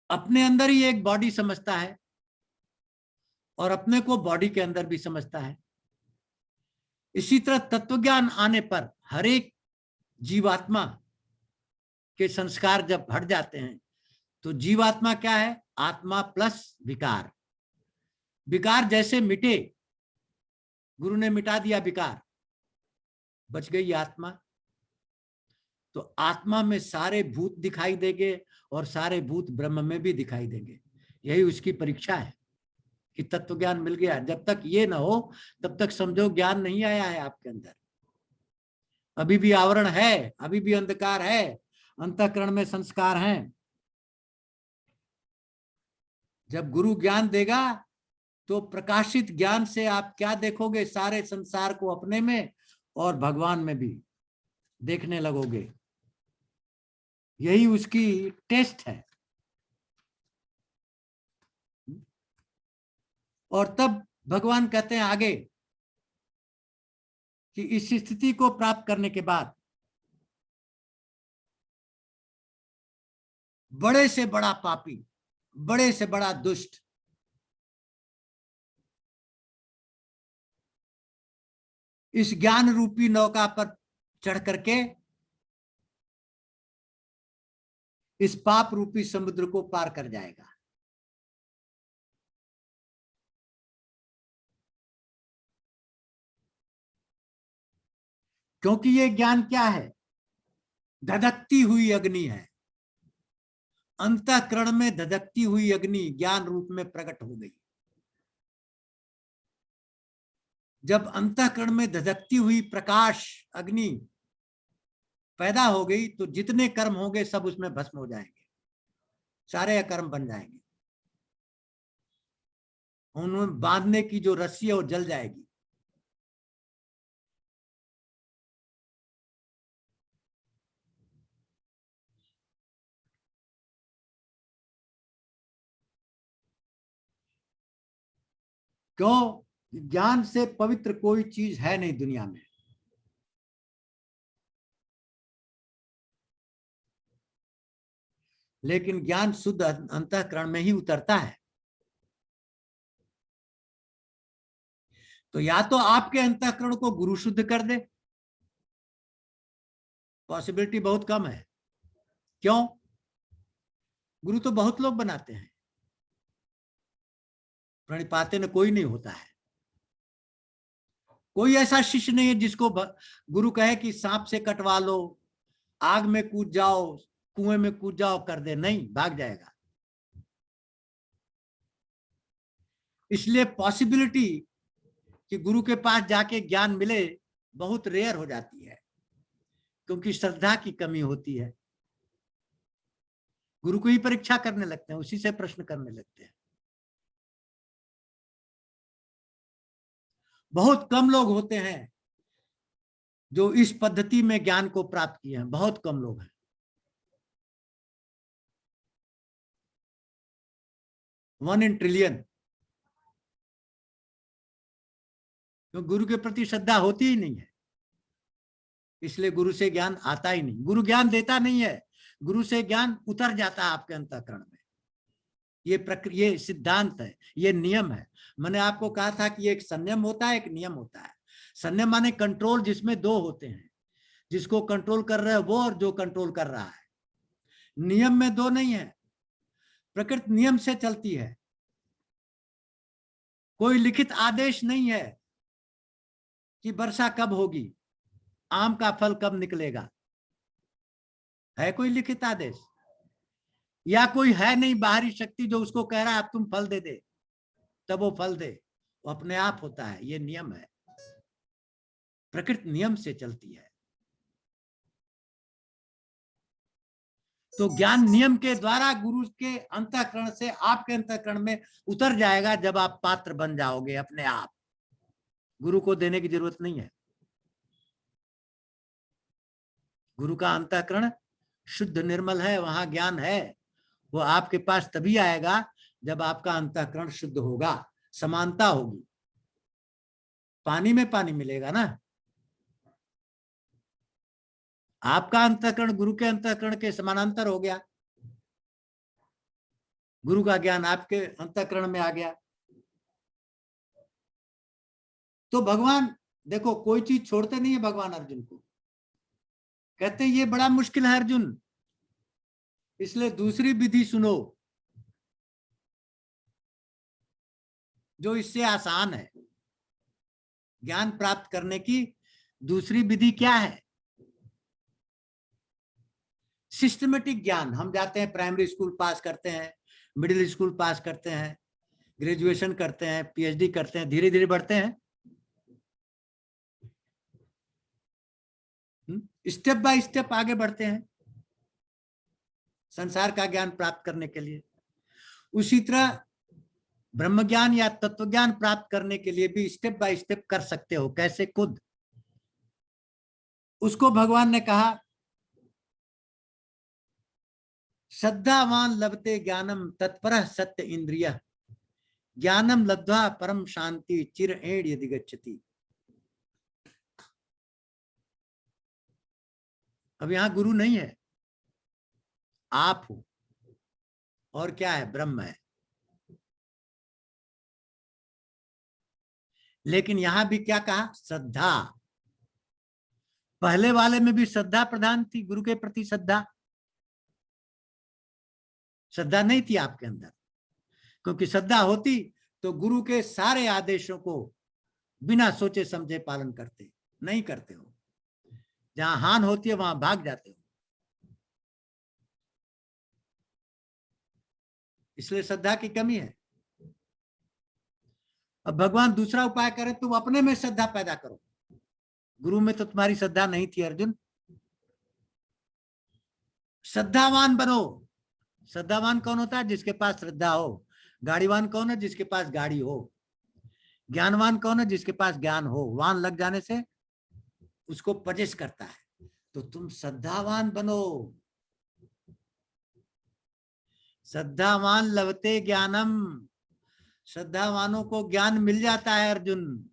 अपने अंदर ही एक बॉडी समझता है और अपने को बॉडी के अंदर भी समझता है। इसी तरह तत्वज्ञान आने पर हर एक जीवात्मा के संस्कार जब हट जाते हैं तो जीवात्मा क्या है? आत्मा प्लस विकार। विकार जैसे मिटे, गुरु ने मिटा दिया विकार, बच गई आत्मा। तो आत्मा में सारे भूत दिखाई देंगे और सारे भूत ब्रह्म में भी दिखाई देंगे। यही उसकी परीक्षा है कि तत्व ज्ञान मिल गया। जब तक ये ना हो तब तक समझो ज्ञान नहीं आया है आपके अंदर, अभी भी आवरण है, अभी भी अंधकार है, अंतःकरण में संस्कार हैं। जब गुरु ज्ञान देगा तो प्रकाशित ज्ञान से आप क्या देखोगे? सारे संसार को अपने में और भगवान में भी देखने लगोगे। यही उसकी टेस्ट है। और तब भगवान कहते हैं आगे कि इस स्थिति को प्राप्त करने के बाद बड़े से बड़ा पापी, बड़े से बड़ा दुष्ट इस ज्ञान रूपी नौका पर चढ़ करके इस पाप रूपी समुद्र को पार कर जाएगा। क्योंकि ये ज्ञान क्या है? धधकती हुई अग्नि है। अंतःकरण में धधकती हुई अग्नि ज्ञान रूप में प्रकट हो गई। जब अंतःकरण में धधकती हुई प्रकाश अग्नि पैदा हो गई तो जितने कर्म होंगे सब उसमें भस्म हो जाएंगे, सारे अकर्म बन जाएंगे। उन्हें बांधने की जो रस्सी है वो जल जाएगी। क्यों? ज्ञान से पवित्र कोई चीज है नहीं दुनिया में। लेकिन ज्ञान शुद्ध अंतःकरण में ही उतरता है। तो या तो आपके अंतःकरण को गुरु शुद्ध कर दे, पॉसिबिलिटी बहुत कम है। क्यों? गुरु तो बहुत लोग बनाते हैं, प्रणिपाते न कोई नहीं होता है। कोई ऐसा शिष्य नहीं है जिसको गुरु कहे कि सांप से कटवा लो, आग में कूद जाओ, कुएं में कूद जाओ, कर दे, नहीं, भाग जाएगा। इसलिए पॉसिबिलिटी कि गुरु के पास जाके ज्ञान मिले बहुत रेयर हो जाती है, क्योंकि श्रद्धा की कमी होती है। गुरु को ही परीक्षा करने लगते हैं, उसी से प्रश्न करने लगते हैं। बहुत कम लोग होते हैं जो इस पद्धति में ज्ञान को प्राप्त किए हैं, बहुत कम लोग हैं। 1 in trillion। तो गुरु के प्रति श्रद्धा होती ही नहीं है, इसलिए गुरु से ज्ञान आता ही नहीं। गुरु ज्ञान देता नहीं है, गुरु से ज्ञान उतर जाता है आपके अंतःकरण में। ये प्रक्रिया, ये सिद्धांत है, ये नियम है। मैंने आपको कहा था कि एक संयम होता है, एक नियम होता है। संयम माने कंट्रोल, जिसमें दो होते हैं, जिसको कंट्रोल कर रहा है वो और जो कंट्रोल कर रहा है। नियम में दो नहीं है, प्रकृति नियम से चलती है। कोई लिखित आदेश नहीं है कि वर्षा कब होगी, आम का फल कब निकलेगा, है कोई लिखित आदेश? या कोई है नहीं बाहरी शक्ति जो उसको कह रहा है अब तुम फल दे दे, तब वो फल दे। वो अपने आप होता है, ये नियम है। प्रकृति नियम से चलती है। तो ज्ञान नियम के द्वारा गुरु के अंतःकरण से आपके अंतःकरण में उतर जाएगा जब आप पात्र बन जाओगे अपने आप। गुरु को देने की जरूरत नहीं है। गुरु का अंतःकरण शुद्ध निर्मल है, वहां ज्ञान है। वो आपके पास तभी आएगा जब आपका अंतःकरण शुद्ध होगा, समानता होगी। पानी में पानी मिलेगा ना। आपका अंतःकरण गुरु के अंतःकरण के समानांतर हो गया, गुरु का ज्ञान आपके अंतःकरण में आ गया। तो भगवान देखो कोई चीज छोड़ते नहीं है भगवान अर्जुन को। कहते ये बड़ा मुश्किल है अर्जुन, इसलिए दूसरी विधि सुनो जो इससे आसान है। ज्ञान प्राप्त करने की दूसरी विधि क्या है? सिस्टमेटिक ज्ञान। हम जाते हैं, प्राइमरी स्कूल पास करते हैं, मिडिल स्कूल पास करते हैं, ग्रेजुएशन करते हैं, पीएचडी करते हैं, धीरे धीरे बढ़ते हैं, स्टेप बाय स्टेप आगे बढ़ते हैं संसार का ज्ञान प्राप्त करने के लिए। उसी तरह ब्रह्म ज्ञान या तत्व ज्ञान प्राप्त करने के लिए भी स्टेप बाय स्टेप कर सकते हो। कैसे? खुद। उसको भगवान ने कहा श्रद्धावान लभते ज्ञानम तत्परः सत्य इंद्रिय ज्ञानम लब्ध्वा परम शांति चिर एड़ यदि गच्छति। अब यहां गुरु नहीं है, आप हो। और क्या है? ब्रह्म है। लेकिन यहां भी क्या कहा? श्रद्धा। पहले वाले में भी श्रद्धा प्रधान थी, गुरु के प्रति श्रद्धा। श्रद्धा नहीं थी आपके अंदर, क्योंकि श्रद्धा होती तो गुरु के सारे आदेशों को बिना सोचे समझे पालन करते। नहीं करते हो। जहां हान होती है वहां भाग जाते हो। इसलिए श्रद्धा की कमी है। अब भगवान दूसरा उपाय करे, तुम अपने में श्रद्धा पैदा करो। गुरु में तो तुम्हारी श्रद्धा नहीं थी अर्जुन। श्रद्धावान बनो। श्रद्धावान कौन होता है? जिसके पास श्रद्धा हो। गाड़ीवान कौन है? जिसके पास गाड़ी हो। ज्ञानवान कौन है? जिसके पास ज्ञान हो। वान लग जाने से उसको पजेस करता है। तो तुम श्रद्धावान बनो। श्रद्धावान लभते ज्ञानम। श्रद्धावानों को ज्ञान मिल जाता है अर्जुन।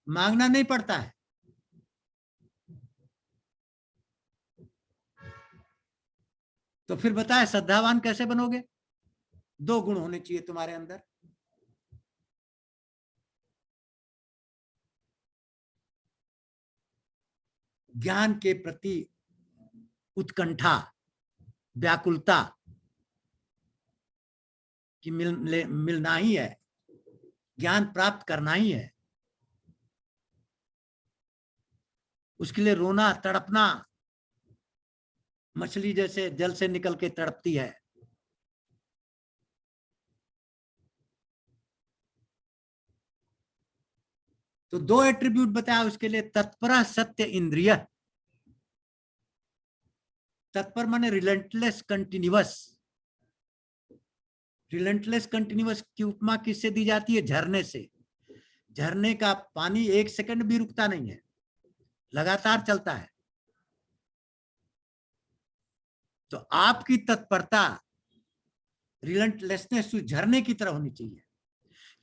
मांगना नहीं पड़ता है। तो फिर बताए श्रद्धावान कैसे बनोगे? 2 गुण होने चाहिए तुम्हारे अंदर। ज्ञान के प्रति उत्कंठा, व्याकुलता कि मिलना ही है, ज्ञान प्राप्त करना ही है, उसके लिए रोना तड़पना, मछली जैसे जल से निकल के तड़पती है। तो 2 एट्रीब्यूट बताया उसके लिए। तत्पर सत्य इंद्रिय। तत्पर माने रिलेंटलेस कंटिन्यूअस। रिलेंटलेस कंटिन्यूअस की उपमा किससे दी जाती है? झरने से। झरने का पानी 1 सेकंड भी रुकता नहीं है, लगातार चलता है। तो आपकी तत्परता, रिलेंटलेसनेस उस झरने की तरह होनी चाहिए।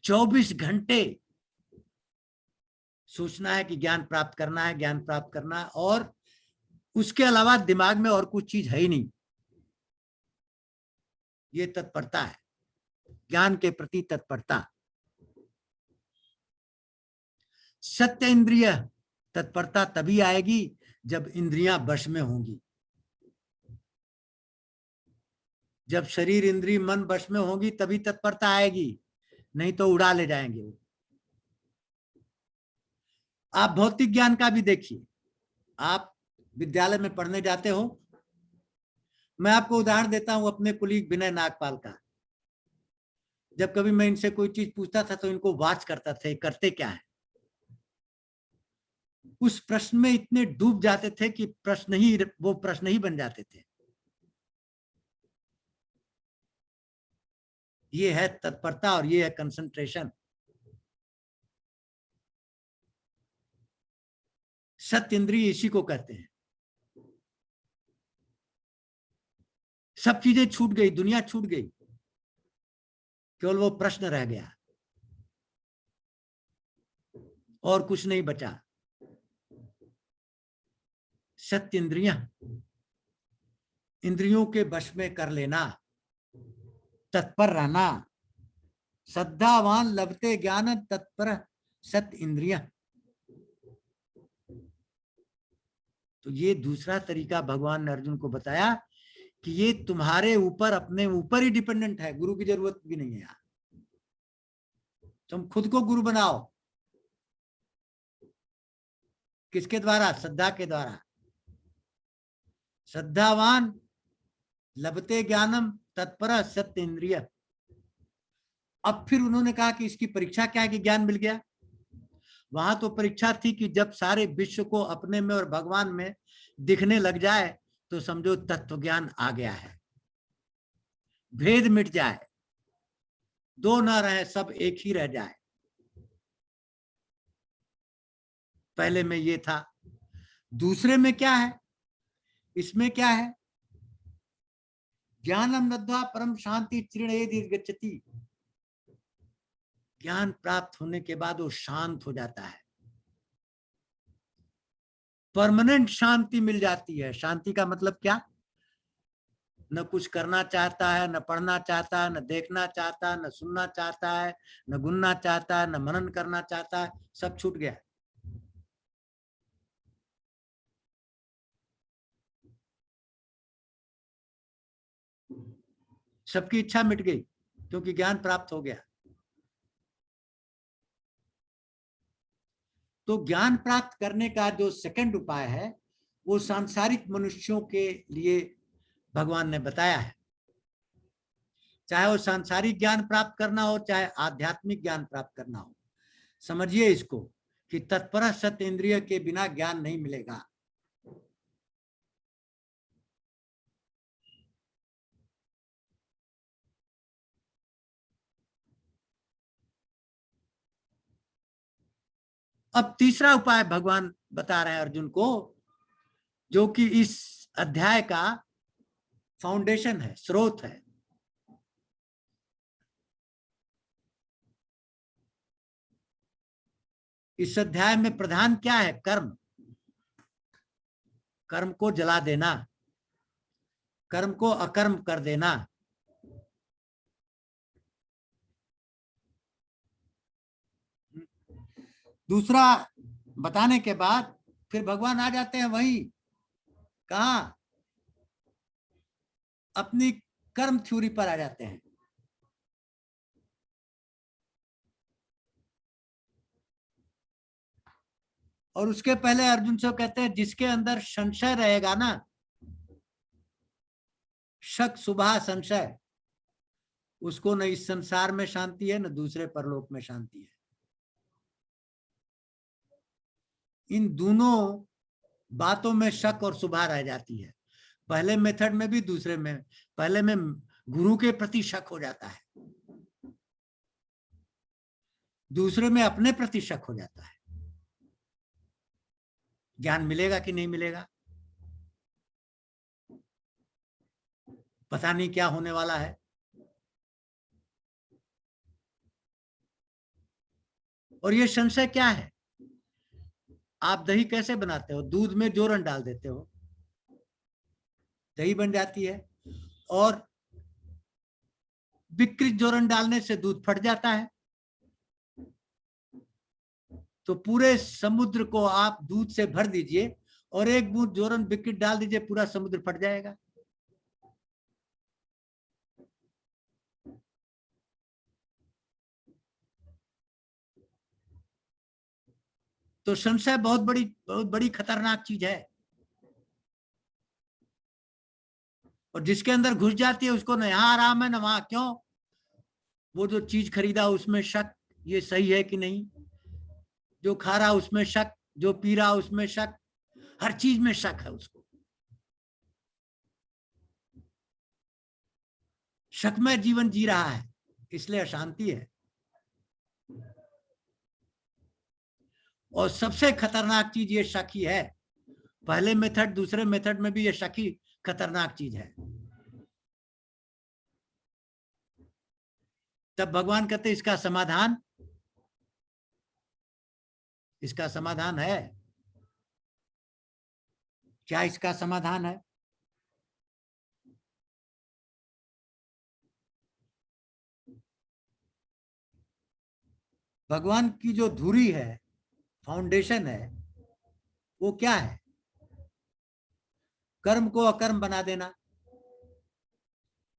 24 घंटे सोचना है कि ज्ञान प्राप्त करना है, ज्ञान प्राप्त करना है, और उसके अलावा दिमाग में और कुछ चीज है ही नहीं। ये तत्परता है, ज्ञान के प्रति तत्परता। सत्य इंद्रिय तत्परता तभी आएगी जब इंद्रियां वश में होंगी। जब शरीर, इंद्रिय, मन वश में होंगी तभी तत्परता आएगी, नहीं तो उड़ा ले जाएंगे। आप भौतिक ज्ञान का भी देखिए। आप विद्यालय में पढ़ने जाते हो, मैं आपको उदाहरण देता हूं अपने कुलीग विनय नागपाल का। जब कभी मैं इनसे कोई चीज पूछता था तो इनको वाच करता थे, करते क्या है। उस प्रश्न में इतने डूब जाते थे कि वो प्रश्न ही बन जाते थे। ये है तत्परता और ये है कंसंट्रेशन। सत्य इंद्रिय इसी को कहते हैं। सब चीजें छूट गई, दुनिया छूट गई, केवल वो प्रश्न रह गया और कुछ नहीं बचा। सत्य इंद्रियों के वश में कर लेना, तत्पर रहना। श्रद्धावान लभते ज्ञान तत्पर सत्य इंद्रिय। तो ये दूसरा तरीका भगवान ने अर्जुन को बताया कि ये तुम्हारे ऊपर, अपने ऊपर ही डिपेंडेंट है, गुरु की जरूरत भी नहीं है। यहाँ तुम खुद को गुरु बनाओ। किसके द्वारा? श्रद्धा के द्वारा। श्रद्धावान लभते ज्ञानम तत्पर सत्य इंद्रिय। अब फिर उन्होंने कहा कि इसकी परीक्षा क्या है कि ज्ञान मिल गया। वहां तो परीक्षा थी कि जब सारे विश्व को अपने में और भगवान में दिखने लग जाए तो समझो तत्व ज्ञान आ गया है, भेद मिट जाए, 2 ना रहे, सब एक ही रह जाए। पहले में ये था। दूसरे में क्या है? इसमें क्या है? ज्ञानम लब्ध्वा परम शांति चिरणेदि गच्छति। ज्ञान प्राप्त होने के बाद वो शांत हो जाता है, परमानेंट शांति मिल जाती है। शांति का मतलब क्या? न कुछ करना चाहता है, न पढ़ना चाहता है, न देखना चाहता है, न सुनना चाहता है, न गुनना चाहता है, न मनन करना चाहता है, सब छूट गया। सबकी इच्छा मिट गई क्योंकि ज्ञान प्राप्त हो गया। तो ज्ञान प्राप्त करने का जो सेकंड उपाय है वो सांसारिक मनुष्यों के लिए भगवान ने बताया है। चाहे वो सांसारिक ज्ञान प्राप्त करना हो, चाहे आध्यात्मिक ज्ञान प्राप्त करना हो, समझिए इसको कि तत्पर सत्य इंद्रिय के बिना ज्ञान नहीं मिलेगा। अब तीसरा उपाय भगवान बता रहे हैं अर्जुन को, जो कि इस अध्याय का फाउंडेशन है, स्रोत है। इस अध्याय में प्रधान क्या है? कर्म। कर्म को जला देना। कर्म को अकर्म कर देना। दूसरा बताने के बाद फिर भगवान आ जाते हैं वही, कहा, अपनी कर्म थ्योरी पर आ जाते हैं। और उसके पहले अर्जुन से कहते हैं जिसके अंदर संशय रहेगा ना, शक शुभा संशय, उसको न इस संसार में शांति है न दूसरे परलोक में शांति है। इन दोनों बातों में शक और शुभा रह जाती है। पहले मेथड में भी दूसरे में, पहले में गुरु के प्रति शक हो जाता है, दूसरे में अपने प्रति शक हो जाता है। ज्ञान मिलेगा कि नहीं मिलेगा, पता नहीं क्या होने वाला है। और ये संशय क्या है? आप दही कैसे बनाते हो? दूध में जोरन डाल देते हो, दही बन जाती है, और विकृत जोरन डालने से दूध फट जाता है। तो पूरे समुद्र को आप दूध से भर दीजिए और एक बूंद जोरन विकृत डाल दीजिए, पूरा समुद्र फट जाएगा। तो संशय बहुत बड़ी खतरनाक चीज है। और जिसके अंदर घुस जाती है उसको न यहाँ आराम है न वहां। क्यों? वो जो चीज खरीदा उसमें शक, ये सही है कि नहीं, जो खा रहा उसमें शक, जो पी रहा उसमें शक, हर चीज में शक है उसको। शकमय जीवन जी रहा है, इसलिए अशांति है। और सबसे खतरनाक चीज ये शक ही है। पहले मेथड दूसरे मेथड में भी ये शक ही खतरनाक चीज है। तब भगवान कहते इसका समाधान, इसका समाधान है क्या? इसका समाधान है भगवान की जो धुरी है, फाउंडेशन है, वो क्या है? कर्म को अकर्म बना देना।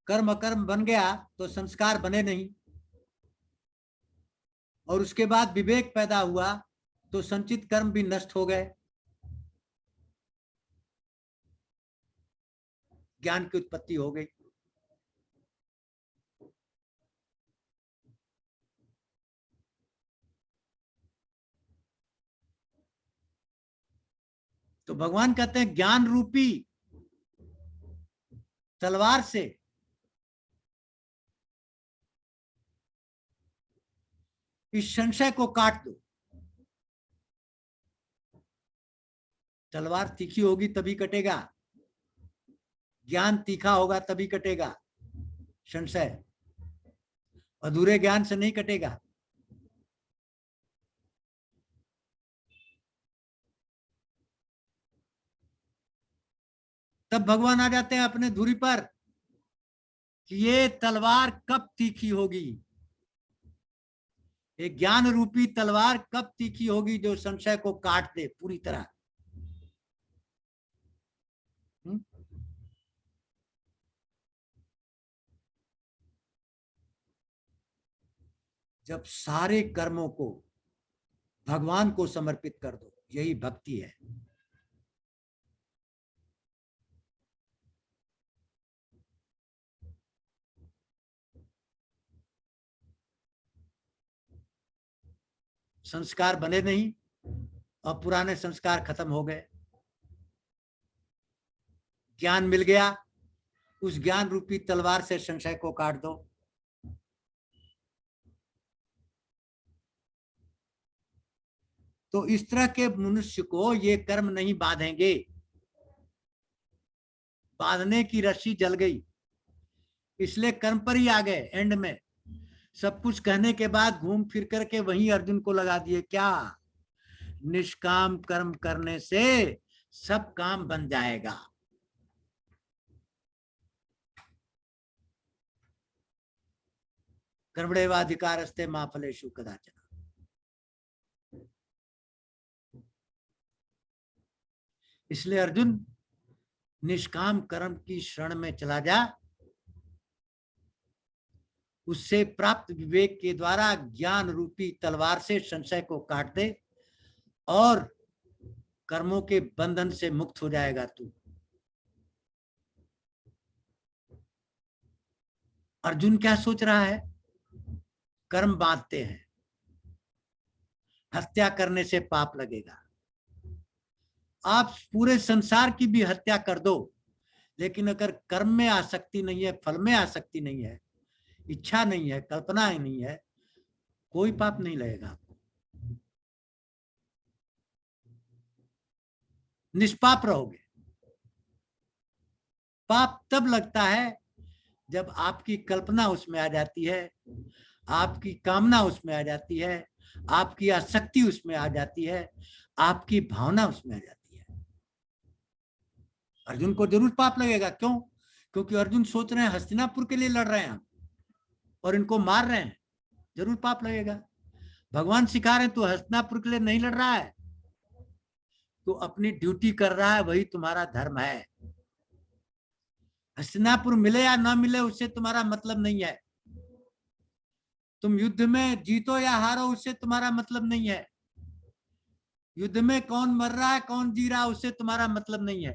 कर्म अकर्म बन गया तो संस्कार बने नहीं, और उसके बाद विवेक पैदा हुआ तो संचित कर्म भी नष्ट हो गए, ज्ञान की उत्पत्ति हो गई। तो भगवान कहते हैं ज्ञान रूपी तलवार से इस संशय को काट दो। तलवार तीखी होगी तभी कटेगा, ज्ञान तीखा होगा तभी कटेगा। संशय अधूरे ज्ञान से नहीं कटेगा। तब भगवान आ जाते हैं अपने धुरी पर कि ये तलवार कब तीखी होगी, एक ज्ञान रूपी तलवार कब तीखी होगी जो संशय को काट दे पूरी तरह। जब सारे कर्मों को भगवान को समर्पित कर दो, यही भक्ति है। संस्कार बने नहीं और पुराने संस्कार खत्म हो गए, ज्ञान मिल गया, उस ज्ञान रूपी तलवार से संशय को काट दो। तो इस तरह के मनुष्य को ये कर्म नहीं बांधेंगे। बांधने की रस्सी जल गई, इसलिए कर्म पर ही आ गए। एंड में सब कुछ कहने के बाद घूम फिर करके वहीं अर्जुन को लगा दिए। क्या? निष्काम कर्म करने से सब काम बन जाएगा। कर्मण्येवाधिकारस्ते मा फलेषु कदाचन। इसलिए अर्जुन निष्काम कर्म की शरण में चला जा, उससे प्राप्त विवेक के द्वारा ज्ञान रूपी तलवार से संशय को काट दे और कर्मों के बंधन से मुक्त हो जाएगा तू। अर्जुन क्या सोच रहा है? कर्म बांधते हैं, हत्या करने से पाप लगेगा। आप पूरे संसार की भी हत्या कर दो, लेकिन अगर कर्म में आसक्ति नहीं है, फल में आसक्ति नहीं है, इच्छा नहीं है, कल्पना ही नहीं है, कोई पाप नहीं लगेगा। निष्पाप रहोगे। पाप तब लगता है जब आपकी कल्पना उसमें आ जाती है, आपकी कामना उसमें आ जाती है, आपकी आसक्ति उसमें आ जाती है, आपकी भावना उसमें आ जाती है। अर्जुन को जरूर पाप लगेगा। क्यों? क्योंकि अर्जुन सोच रहे हैं हस्तिनापुर के लिए लड़ रहे हैं और इनको मार रहे हैं, जरूर पाप लगेगा। भगवान सिखा रहे हैं तू हस्तिनापुर के लिए नहीं लड़ रहा है, तू अपनी ड्यूटी कर रहा है, वही तुम्हारा धर्म है। हस्तिनापुर मिले या ना मिले उससे तुम्हारा मतलब नहीं है। तुम युद्ध में जीतो या हारो उससे तुम्हारा मतलब नहीं है। युद्ध में कौन मर रहा है, कौन जी रहा है, उससे तुम्हारा मतलब नहीं है।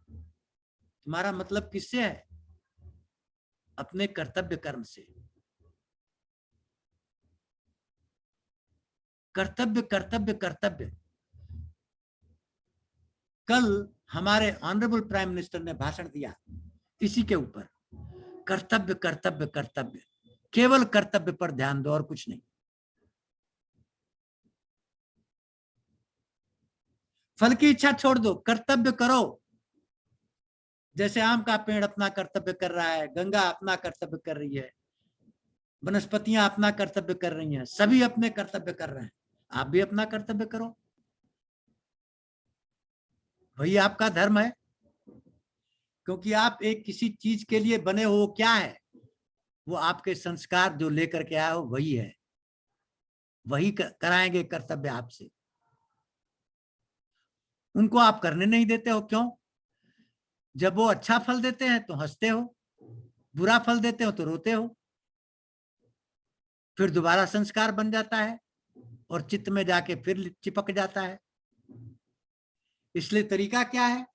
तुम्हारा मतलब किससे है? अपने कर्तव्य कर्म से। कर्तव्य कर्तव्य कर्तव्य। कल हमारे ऑनरेबल प्राइम मिनिस्टर ने भाषण दिया इसी के ऊपर, कर्तव्य कर्तव्य कर्तव्य। केवल कर्तव्य पर ध्यान दो और कुछ नहीं। फल की इच्छा छोड़ दो, कर्तव्य करो। जैसे आम का पेड़ अपना कर्तव्य कर रहा है, गंगा अपना कर्तव्य कर रही है, वनस्पतियां अपना कर्तव्य कर रही हैं, सभी अपने कर्तव्य कर रहे हैं। आप भी अपना कर्तव्य करो, वही आपका धर्म है। क्योंकि आप एक किसी चीज के लिए बने हो, क्या है वो? आपके संस्कार जो लेकर के आए हो वही है, वही कराएंगे कर्तव्य आपसे। उनको आप करने नहीं देते हो। क्यों? जब वो अच्छा फल देते हैं तो हंसते हो, बुरा फल देते हो तो रोते हो। फिर दोबारा संस्कार बन जाता है और चित्त में जाके फिर चिपक जाता है। इसलिए तरीका क्या है?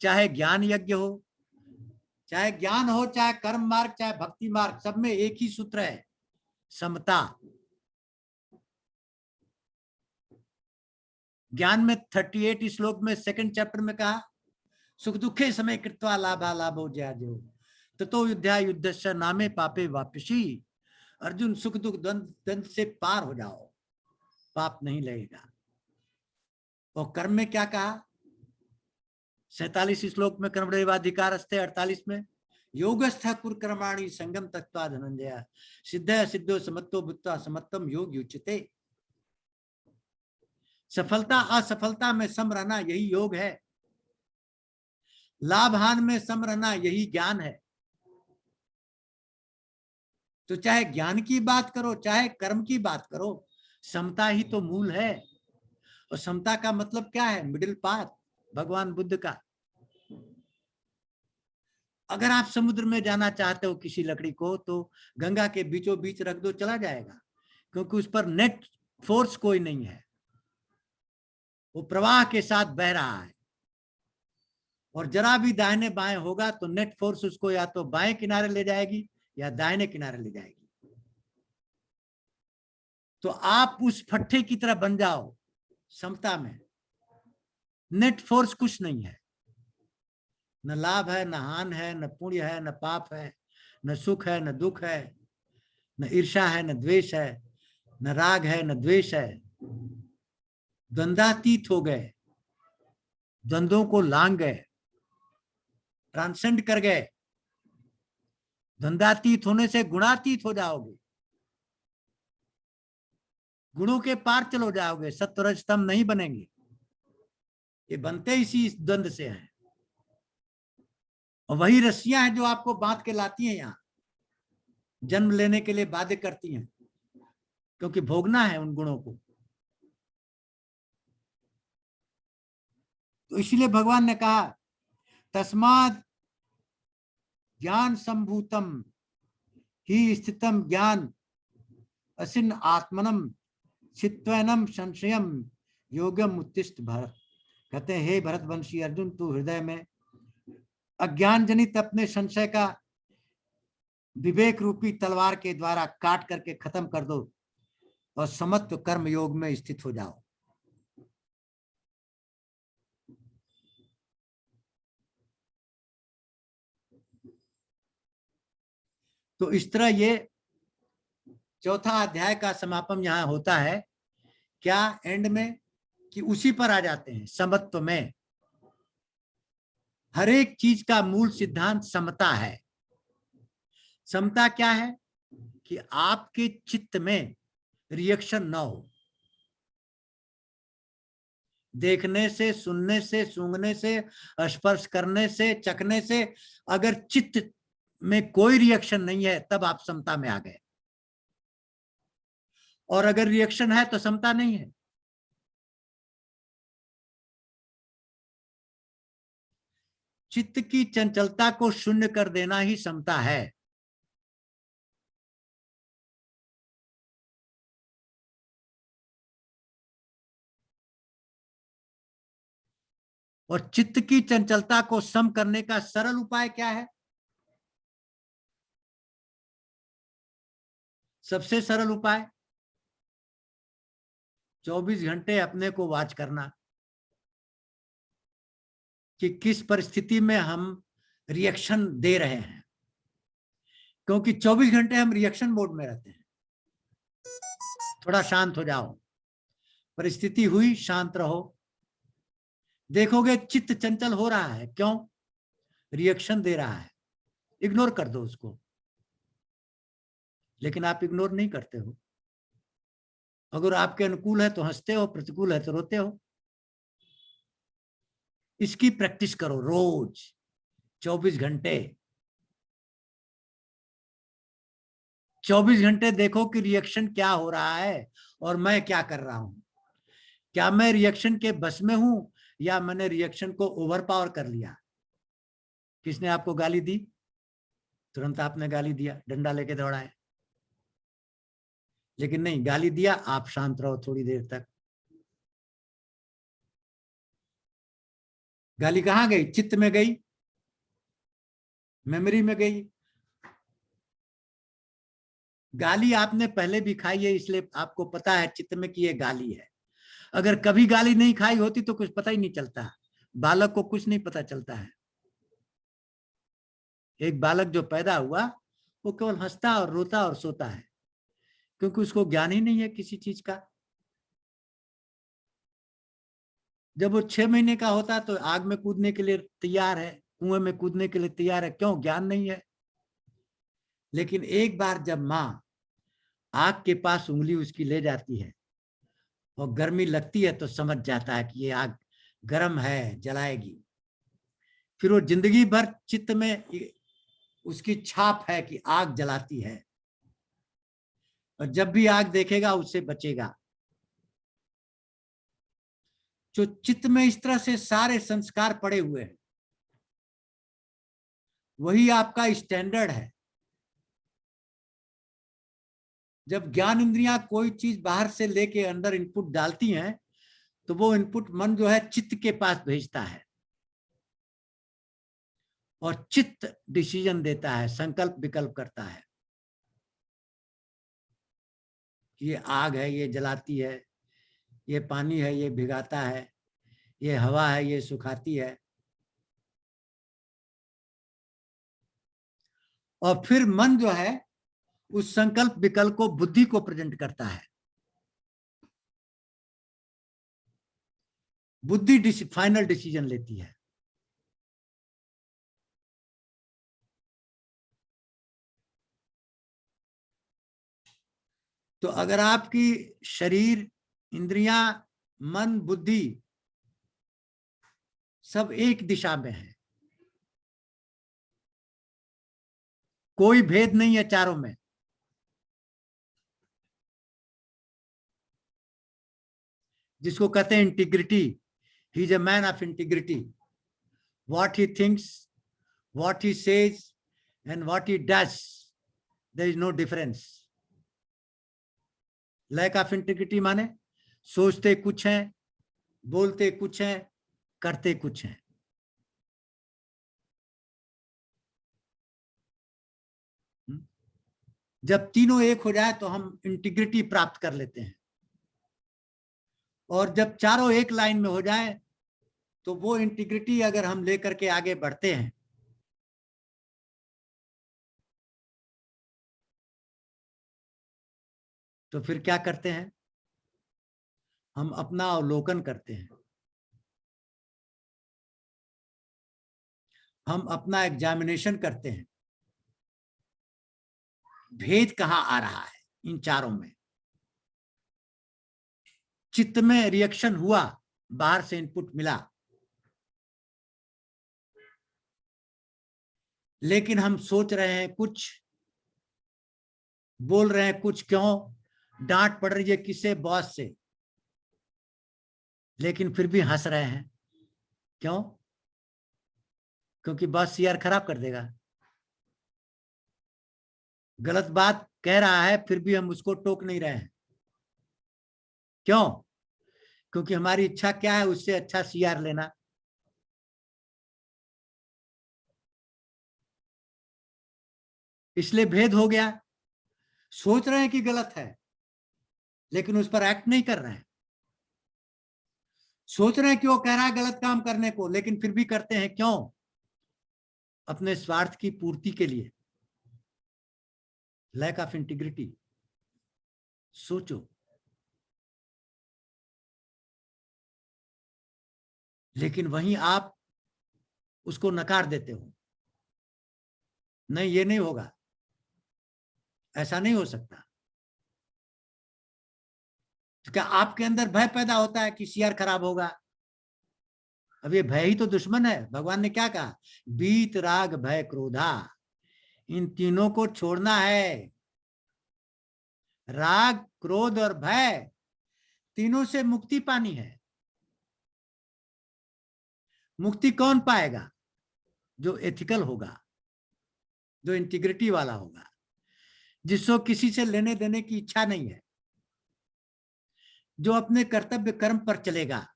चाहे ज्ञान यज्ञ हो, चाहे ज्ञान हो, चाहे कर्म मार्ग, चाहे भक्ति मार्ग, सब में एक ही सूत्र है, समता। ज्ञान में 38 श्लोक में सेकंड चैप्टर में कहा, सुख दुखे समय कृत्वा लाभा लाभो ज्याजो ततो युद्धा युद्धस्य नामे पापे वापसी। अर्जुन सुख दुख द्वंद से पार हो जाओ, पाप नहीं लगेगा। और कर्म में क्या कहा? 47 श्लोक में कर्मण्येवाधिकारस्ते, 48 में योगस्थ कुरु कर्माणि संगम त्यक्त्वा धनंजय सिद्ध सिद्धो समत्तो भूत्वा समत्तम योग युच्यते। सफलता असफलता में सम रहना यही योग है। लाभ हानि में सम रहना यही ज्ञान है। तो चाहे ज्ञान की बात करो, चाहे कर्म की बात करो, समता ही तो मूल है। और समता का मतलब क्या है? मिडिल पाथ, भगवान बुद्ध का। अगर आप समुद्र में जाना चाहते हो किसी लकड़ी को, तो गंगा के बीचों बीच रख दो, चला जाएगा, क्योंकि उस पर नेट फोर्स कोई नहीं है, वो प्रवाह के साथ बह रहा है। और जरा भी दाहिने बाएं होगा तो नेट फोर्स उसको या तो बाएं किनारे ले जाएगी या दाहिने किनारे ले जाएगी। तो आप उस फट्टे की तरह बन जाओ समता में। नेट फोर्स कुछ नहीं है, न लाभ है, न हान है, न पुण्य है, न पाप है, न सुख है, न दुख है, न ईर्ष्या है, न द्वेष है, न राग है, न द्वेष है। द्वंद्वातीत हो गए, द्वंद्वों को लांग गए, ट्रांसेंड कर गए। द्वंद्वातीत होने से गुणातीत हो जाओगे, गुणों के पार चलो जाओगे, सत्व रज तम नहीं बनेंगे। ये बनते इसी द्वंद्व से हैं। और वही रस्सियां हैं जो आपको बांध के लाती हैं यहाँ। जन्म लेने के लिए बाध्य करती हैं, क्योंकि भोगना है उन गुणों को। तो इसलिए भगवान ने कहा तस्मात् ज्ञान संभूतम ही स्थितम ज्ञान असिन आत्मनम चित्वैनम संशयम योगम उत्तिष्ठ भरत। कहते हैं हे भरतवंशी अर्जुन, तू हृदय में अज्ञान जनित अपने संशय का विवेक रूपी तलवार के द्वारा काट करके खत्म कर दो और समत्व कर्म योग में स्थित हो जाओ। तो इस तरह ये चौथा अध्याय का समापन यहां होता है। क्या एंड में कि उसी पर आ जाते हैं, समत्व में। हर एक चीज का मूल सिद्धांत समता है। समता क्या है कि आपके चित्त में रिएक्शन ना हो। देखने से, सुनने से, सूंघने से, स्पर्श करने से, चखने से अगर चित्त में कोई रिएक्शन नहीं है तब आप समता में आ गए, और अगर रिएक्शन है तो समता नहीं है। चित्त की चंचलता को शून्य कर देना ही समता है। और चित्त की चंचलता को सम करने का सरल उपाय क्या है? सबसे सरल उपाय 24 घंटे अपने को वॉच करना कि किस परिस्थिति में हम रिएक्शन दे रहे हैं, क्योंकि 24 घंटे हम रिएक्शन मोड में रहते हैं। थोड़ा शांत हो जाओ, परिस्थिति हुई, शांत रहो, देखोगे चित्त चंचल हो रहा है। क्यों? रिएक्शन दे रहा है। इग्नोर कर दो उसको। लेकिन आप इग्नोर नहीं करते हो। अगर आपके अनुकूल है तो हंसते हो, प्रतिकूल है तो रोते हो। इसकी प्रैक्टिस करो रोज 24 घंटे। 24 घंटे देखो कि रिएक्शन क्या हो रहा है और मैं क्या कर रहा हूं। क्या मैं रिएक्शन के बस में हूं या मैंने रिएक्शन को ओवर पावर कर लिया? किसने आपको गाली दी, तुरंत आपने गाली दिया, डंडा लेके दौड़ाए। लेकिन नहीं, गाली दिया, आप शांत रहो थोड़ी देर तक। गाली कहां गई? चित्त में गई, मेमोरी में गई। गाली आपने पहले भी खाई है, इसलिए आपको पता है चित्त में कि ये गाली है। अगर कभी गाली नहीं खाई होती तो कुछ पता ही नहीं चलता। बालक को कुछ नहीं पता चलता है। एक बालक जो पैदा हुआ वो केवल हंसता और रोता और सोता है, क्योंकि उसको ज्ञान ही नहीं है किसी चीज का। जब वो 6 महीने का होता है तो आग में कूदने के लिए तैयार है, कुएं में कूदने के लिए तैयार है। क्यों? ज्ञान नहीं है। लेकिन एक बार जब माँ आग के पास उंगली उसकी ले जाती है और गर्मी लगती है तो समझ जाता है कि ये आग गर्म है, जलाएगी। फिर वो जिंदगी भर चित्त में उसकी छाप है कि आग जलाती है, और जब भी आग देखेगा उससे बचेगा। जो चित्त में इस तरह से सारे संस्कार पड़े हुए हैं, वही आपका स्टैंडर्ड है। जब ज्ञान इंद्रियां कोई चीज बाहर से लेके अंदर इनपुट डालती हैं तो वो इनपुट मन जो है चित्त के पास भेजता है, और चित्त डिसीजन देता है, संकल्प विकल्प करता है। ये आग है, ये जलाती है, ये पानी है, ये भिगाता है, ये हवा है, ये सुखाती है। और फिर मन जो है उस संकल्प विकल्प को बुद्धि को प्रेजेंट करता है। बुद्धि फाइनल डिसीजन लेती है। तो अगर आपकी शरीर, इंद्रियां, मन, बुद्धि सब एक दिशा में है, कोई भेद नहीं है चारों में, जिसको कहते हैं integrity. He is a man of integrity. What he thinks, what he says and what he does, there is no difference. Lack of integrity माने सोचते कुछ हैं, बोलते कुछ हैं, करते कुछ हैं। जब तीनों एक हो जाए तो हम इंटीग्रिटी प्राप्त कर लेते हैं, और जब चारों एक लाइन में हो जाए तो वो इंटीग्रिटी अगर हम लेकर के आगे बढ़ते हैं तो फिर क्या करते हैं, हम अपना अवलोकन करते हैं, हम अपना एग्जामिनेशन करते हैं। भेद कहाँ आ रहा है इन चारों में? चित्त में रिएक्शन हुआ, बाहर से इनपुट मिला, लेकिन हम सोच रहे हैं कुछ, बोल रहे हैं कुछ। क्यों? डांट पड़ रही है किससे? बॉस से, लेकिन फिर भी हंस रहे हैं। क्यों? क्योंकि बॉस सीआर खराब कर देगा। गलत बात कह रहा है फिर भी हम उसको टोक नहीं रहे हैं। क्यों? क्योंकि हमारी इच्छा क्या है? उससे अच्छा सीआर लेना। इसलिए भेद हो गया। सोच रहे हैं कि गलत है लेकिन उस पर एक्ट नहीं कर रहे हैं। सोच रहे हैं कि वो कह रहा है गलत काम करने को, लेकिन फिर भी करते हैं। क्यों? अपने स्वार्थ की पूर्ति के लिए। Lack of integrity. सोचो। लेकिन वहीं आप उसको नकार देते हो, नहीं ये नहीं होगा, ऐसा नहीं हो सकता। तो क्या आपके अंदर भय पैदा होता है कि सीआर खराब होगा? अब ये भय ही तो दुश्मन है। भगवान ने क्या कहा? बीत राग भय क्रोधा, इन तीनों को छोड़ना है। राग, क्रोध और भय, तीनों से मुक्ति पानी है। मुक्ति कौन पाएगा? जो एथिकल होगा, जो इंटीग्रिटी वाला होगा, जिसको किसी से लेने देने की इच्छा नहीं है, जो अपने कर्तव्य कर्म पर चलेगा,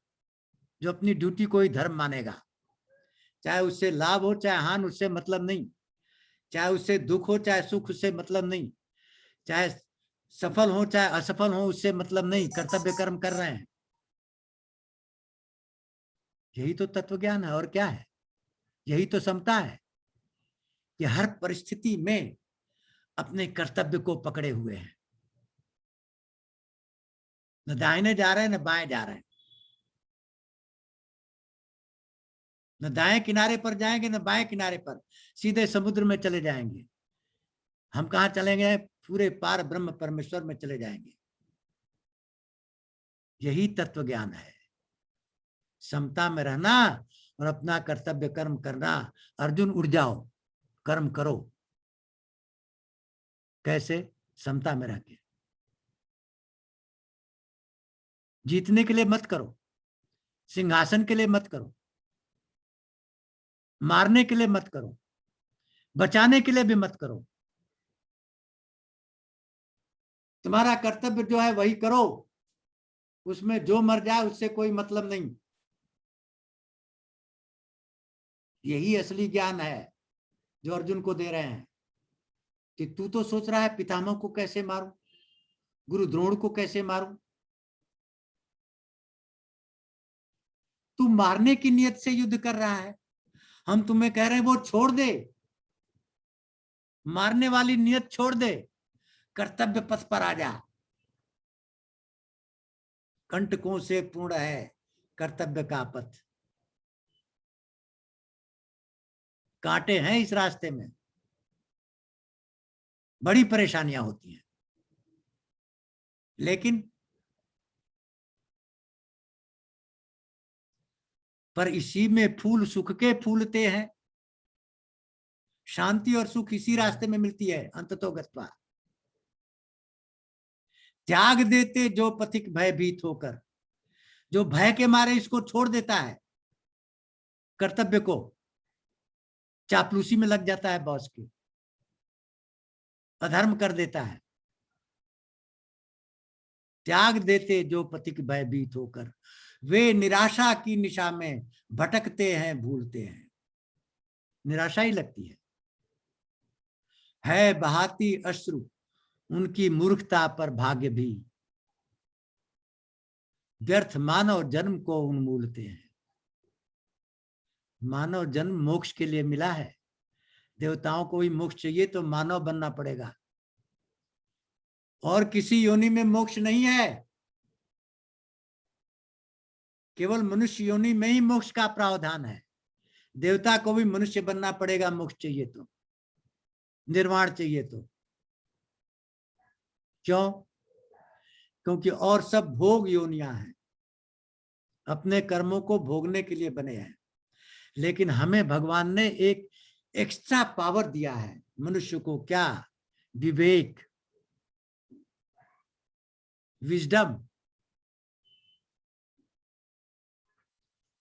जो अपनी ड्यूटी को ही धर्म मानेगा। चाहे उससे लाभ हो चाहे हानि, उससे मतलब नहीं। चाहे उससे दुख हो चाहे सुख, उससे मतलब नहीं। चाहे सफल हो चाहे असफल हो, उससे मतलब नहीं। कर्तव्य कर्म कर रहे हैं। यही तो तत्व ज्ञान है। और क्या है? यही तो समता है कि हर परिस्थिति में अपने कर्तव्य को पकड़े हुए हैं। न दाहिने जा रहे हैं न बाएं जा रहे हैं, न दाएं किनारे पर जाएंगे न बाएं किनारे पर, सीधे समुद्र में चले जाएंगे। हम कहाँ चलेंगे? पूरे पार ब्रह्म परमेश्वर में चले जाएंगे। यही तत्व ज्ञान है। समता में रहना और अपना कर्तव्य कर्म करना। अर्जुन उड़ जाओ, कर्म करो। कैसे? समता में रह के। जीतने के लिए मत करो, सिंहासन के लिए मत करो, मारने के लिए मत करो, बचाने के लिए भी मत करो। तुम्हारा कर्तव्य जो है वही करो, उसमें जो मर जाए उससे कोई मतलब नहीं। यही असली ज्ञान है जो अर्जुन को दे रहे हैं कि तू तो सोच रहा है पितामह को कैसे मारूं, गुरु द्रोण को कैसे मारूं। तू मारने की नियत से युद्ध कर रहा है। हम तुम्हें कह रहे हैं वो छोड़ दे, मारने वाली नियत छोड़ दे, कर्तव्य पथ पर आ जा। कंटकों से पूर्ण है कर्तव्य का पथ। कांटे हैं इस रास्ते में, बड़ी परेशानियां होती हैं, लेकिन पर इसी में फूल सुख के फूलते हैं। शांति और सुख इसी रास्ते में मिलती है अंततोगत्वा। त्याग देते जो पथिक भयभीत होकर, जो भय के मारे इसको छोड़ देता है, कर्तव्य को, चापलूसी में लग जाता है बॉस के, अधर्म कर देता है, त्याग देते जो पथिक भयभीत होकर, वे निराशा की निशा में भटकते हैं, भूलते हैं। निराशा ही लगती है बहाती अश्रु उनकी मूर्खता पर भाग्य भी, व्यर्थ मानव जन्म को उन्मूलते हैं। मानव जन्म मोक्ष के लिए मिला है, देवताओं को भी मोक्ष चाहिए तो मानव बनना पड़ेगा, और किसी योनि में मोक्ष नहीं है, केवल मनुष्य योनि में ही मोक्ष का प्रावधान है। देवता को भी मनुष्य बनना पड़ेगा मोक्ष चाहिए तो, निर्वाण चाहिए तो। क्यों? क्योंकि और सब भोग योनियां हैं, अपने कर्मों को भोगने के लिए बने हैं। लेकिन हमें भगवान ने एक एक्स्ट्रा पावर दिया है मनुष्य को। क्या? विवेक, विजडम।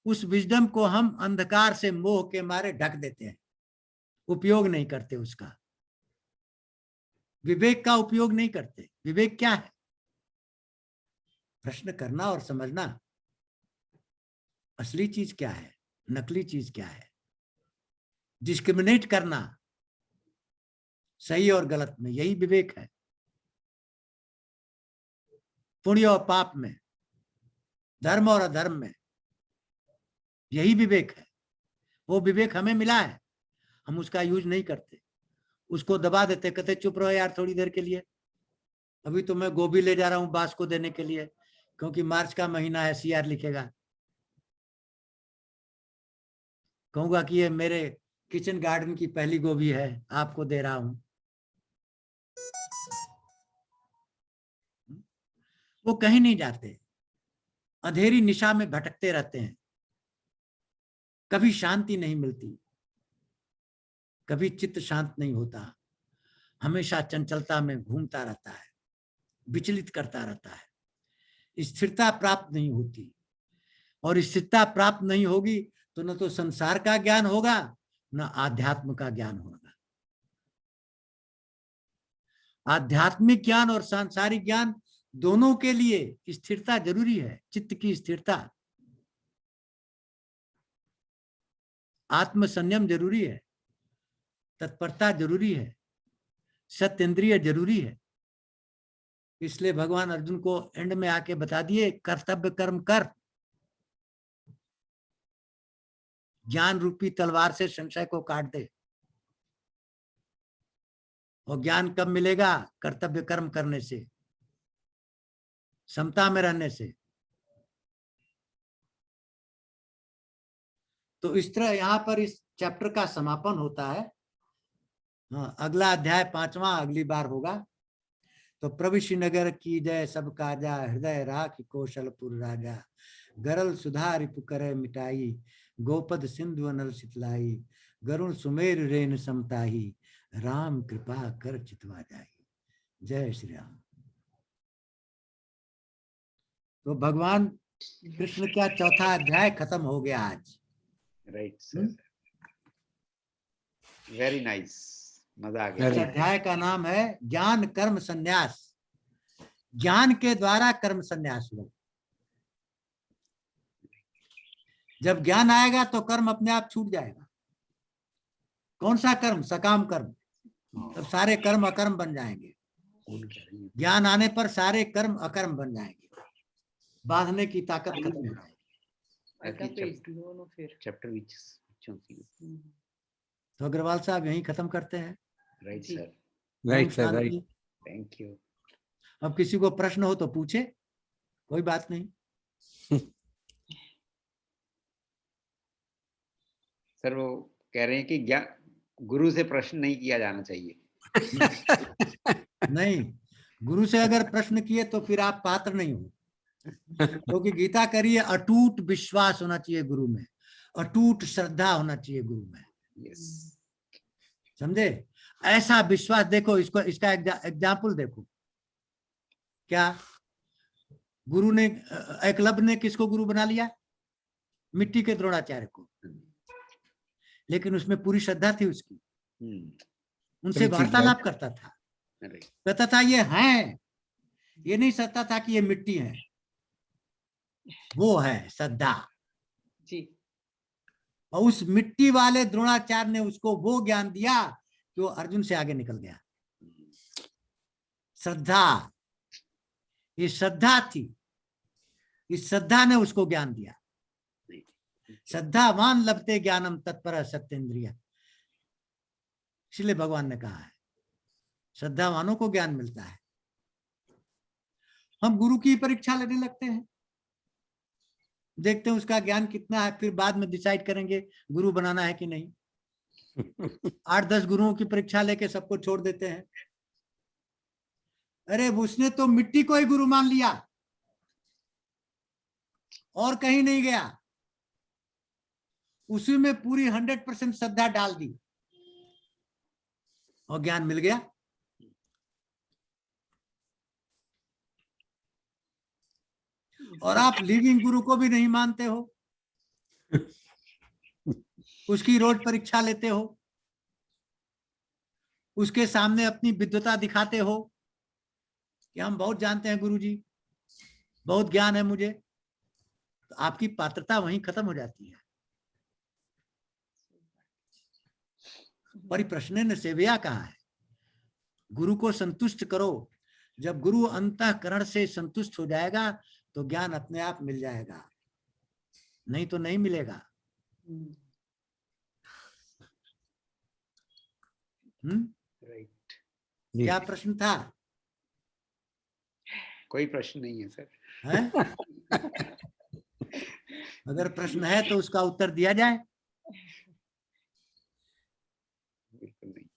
उस विजडम को हम अंधकार से मोह के मारे ढक देते हैं, उपयोग नहीं करते उसका, विवेक का उपयोग नहीं करते। विवेक क्या है? प्रश्न करना और समझना, असली चीज क्या है, नकली चीज क्या है, डिस्क्रिमिनेट करना सही और गलत में, यही विवेक है। पुण्य और पाप में, धर्म और अधर्म में, यही विवेक है। वो विवेक हमें मिला है, हम उसका यूज नहीं करते, उसको दबा देते, कहते चुप रहो यार थोड़ी देर के लिए। अभी तो मैं गोभी ले जा रहा हूं बास को देने के लिए, क्योंकि मार्च का महीना है, सीआर लिखेगा। कहूंगा कि ये मेरे किचन गार्डन की पहली गोभी है, आपको दे रहा हूं। वो कहीं नहीं जाते, अंधेरी निशा में भटकते रहते हैं, कभी शांति नहीं मिलती, कभी चित्त शांत नहीं होता, हमेशा चंचलता में घूमता रहता है, विचलित करता रहता है, स्थिरता प्राप्त नहीं होती। और स्थिरता प्राप्त नहीं होगी तो न तो संसार का ज्ञान होगा, न आध्यात्म का ज्ञान होगा। आध्यात्मिक ज्ञान और सांसारिक ज्ञान दोनों के लिए स्थिरता जरूरी है, चित्त की स्थिरता, आत्म संयम जरूरी है, तत्परता जरूरी है, सत्येंद्रिय जरूरी है। इसलिए भगवान अर्जुन को एंड में आके बता दिए, कर्तव्य कर्म कर, ज्ञान रूपी तलवार से संशय को काट दे। और ज्ञान कब मिलेगा? कर्तव्य कर्म करने से, समता में रहने से। तो इस तरह यहाँ पर इस चैप्टर का समापन होता है। हाँ, अगला अध्याय 5वां अगली बार होगा। तो प्रभु श्रीनगर की जय, सब काजा, हृदय राख कौशलपुर राजा, गरल सुधा रिपु करे मिटाई, गोपद सिंधु अनल सितलाई, गरुण सुमेर रेन समताही, राम कृपा कर चितवा जाई। जय श्री राम। तो भगवान कृष्ण का चौथा अध्याय खत्म हो गया आज। राइट सर, वेरी नाइस, मजा आ गया। इस अध्याय का नाम है ज्ञान कर्म संन्यास। ज्ञान के द्वारा कर्म संन्यास लो। जब ज्ञान आएगा तो कर्म अपने आप छूट जाएगा। कौन सा कर्म? सकाम कर्म। तब सारे कर्म अकर्म बन जाएंगे। ज्ञान आने पर सारे कर्म अकर्म बन जाएंगे, बांधने की ताकत खत्म हो जाएगी। चैप्टर विच तो अग्रवाल साहब यहीं खत्म करते हैं। Right sir, right sir, right. Thank you. अब किसी को प्रश्न हो तो पूछे, कोई बात नहीं। सर वो कह रहे हैं कि गुरु से प्रश्न नहीं किया जाना चाहिए। नहीं, गुरु से अगर प्रश्न किए तो फिर आप पात्र नहीं हो, क्योंकि गीता करिए अटूट विश्वास होना चाहिए गुरु में, अटूट श्रद्धा होना चाहिए गुरु में। यस, समझे? ऐसा विश्वास देखो, इसको इसका एग्जाम्पल देखो। क्या गुरु ने एकलव्य ने किसको गुरु बना लिया? मिट्टी के द्रोणाचार्य को। लेकिन उसमें पूरी श्रद्धा थी उसकी, उनसे वार्तालाप करता था, कहता था ये है, ये नहीं सकता था कि ये मिट्टी है, वो है श्रद्धा जी। और उस मिट्टी वाले द्रोणाचार्य ने उसको वो ज्ञान दिया कि वो अर्जुन से आगे निकल गया। श्रद्धा, ये श्रद्धा थी, इस श्रद्धा ने उसको ज्ञान दिया। श्रद्धावान लभते ज्ञानम तत्पर सत्येंद्रिय, इसलिए भगवान ने कहा है श्रद्धावानों को ज्ञान मिलता है। हम गुरु की परीक्षा लेने लगते हैं, देखते हैं उसका ज्ञान कितना है, फिर बाद में डिसाइड करेंगे गुरु बनाना है कि नहीं। 8-10 गुरुओं की परीक्षा लेके सबको छोड़ देते हैं। अरे उसने तो मिट्टी को ही गुरु मान लिया और कहीं नहीं गया, उसी में पूरी 100% श्रद्धा डाल दी और ज्ञान मिल गया। और आप लिविंग गुरु को भी नहीं मानते हो, उसकी रोज परीक्षा लेते हो, उसके सामने अपनी विद्वता दिखाते हो कि हम बहुत जानते हैं गुरुजी, बहुत ज्ञान है मुझे, तो आपकी पात्रता वहीं खत्म हो जाती है। परिप्रश्न न सेवया कहा है, गुरु को संतुष्ट करो। जब गुरु अंतःकरण से संतुष्ट हो जाएगा तो ज्ञान अपने आप मिल जाएगा, नहीं तो नहीं मिलेगा। राइट। क्या प्रश्न था? कोई प्रश्न नहीं है सर। है? अगर प्रश्न है तो उसका उत्तर दिया जाए। बिल्कुल नहीं।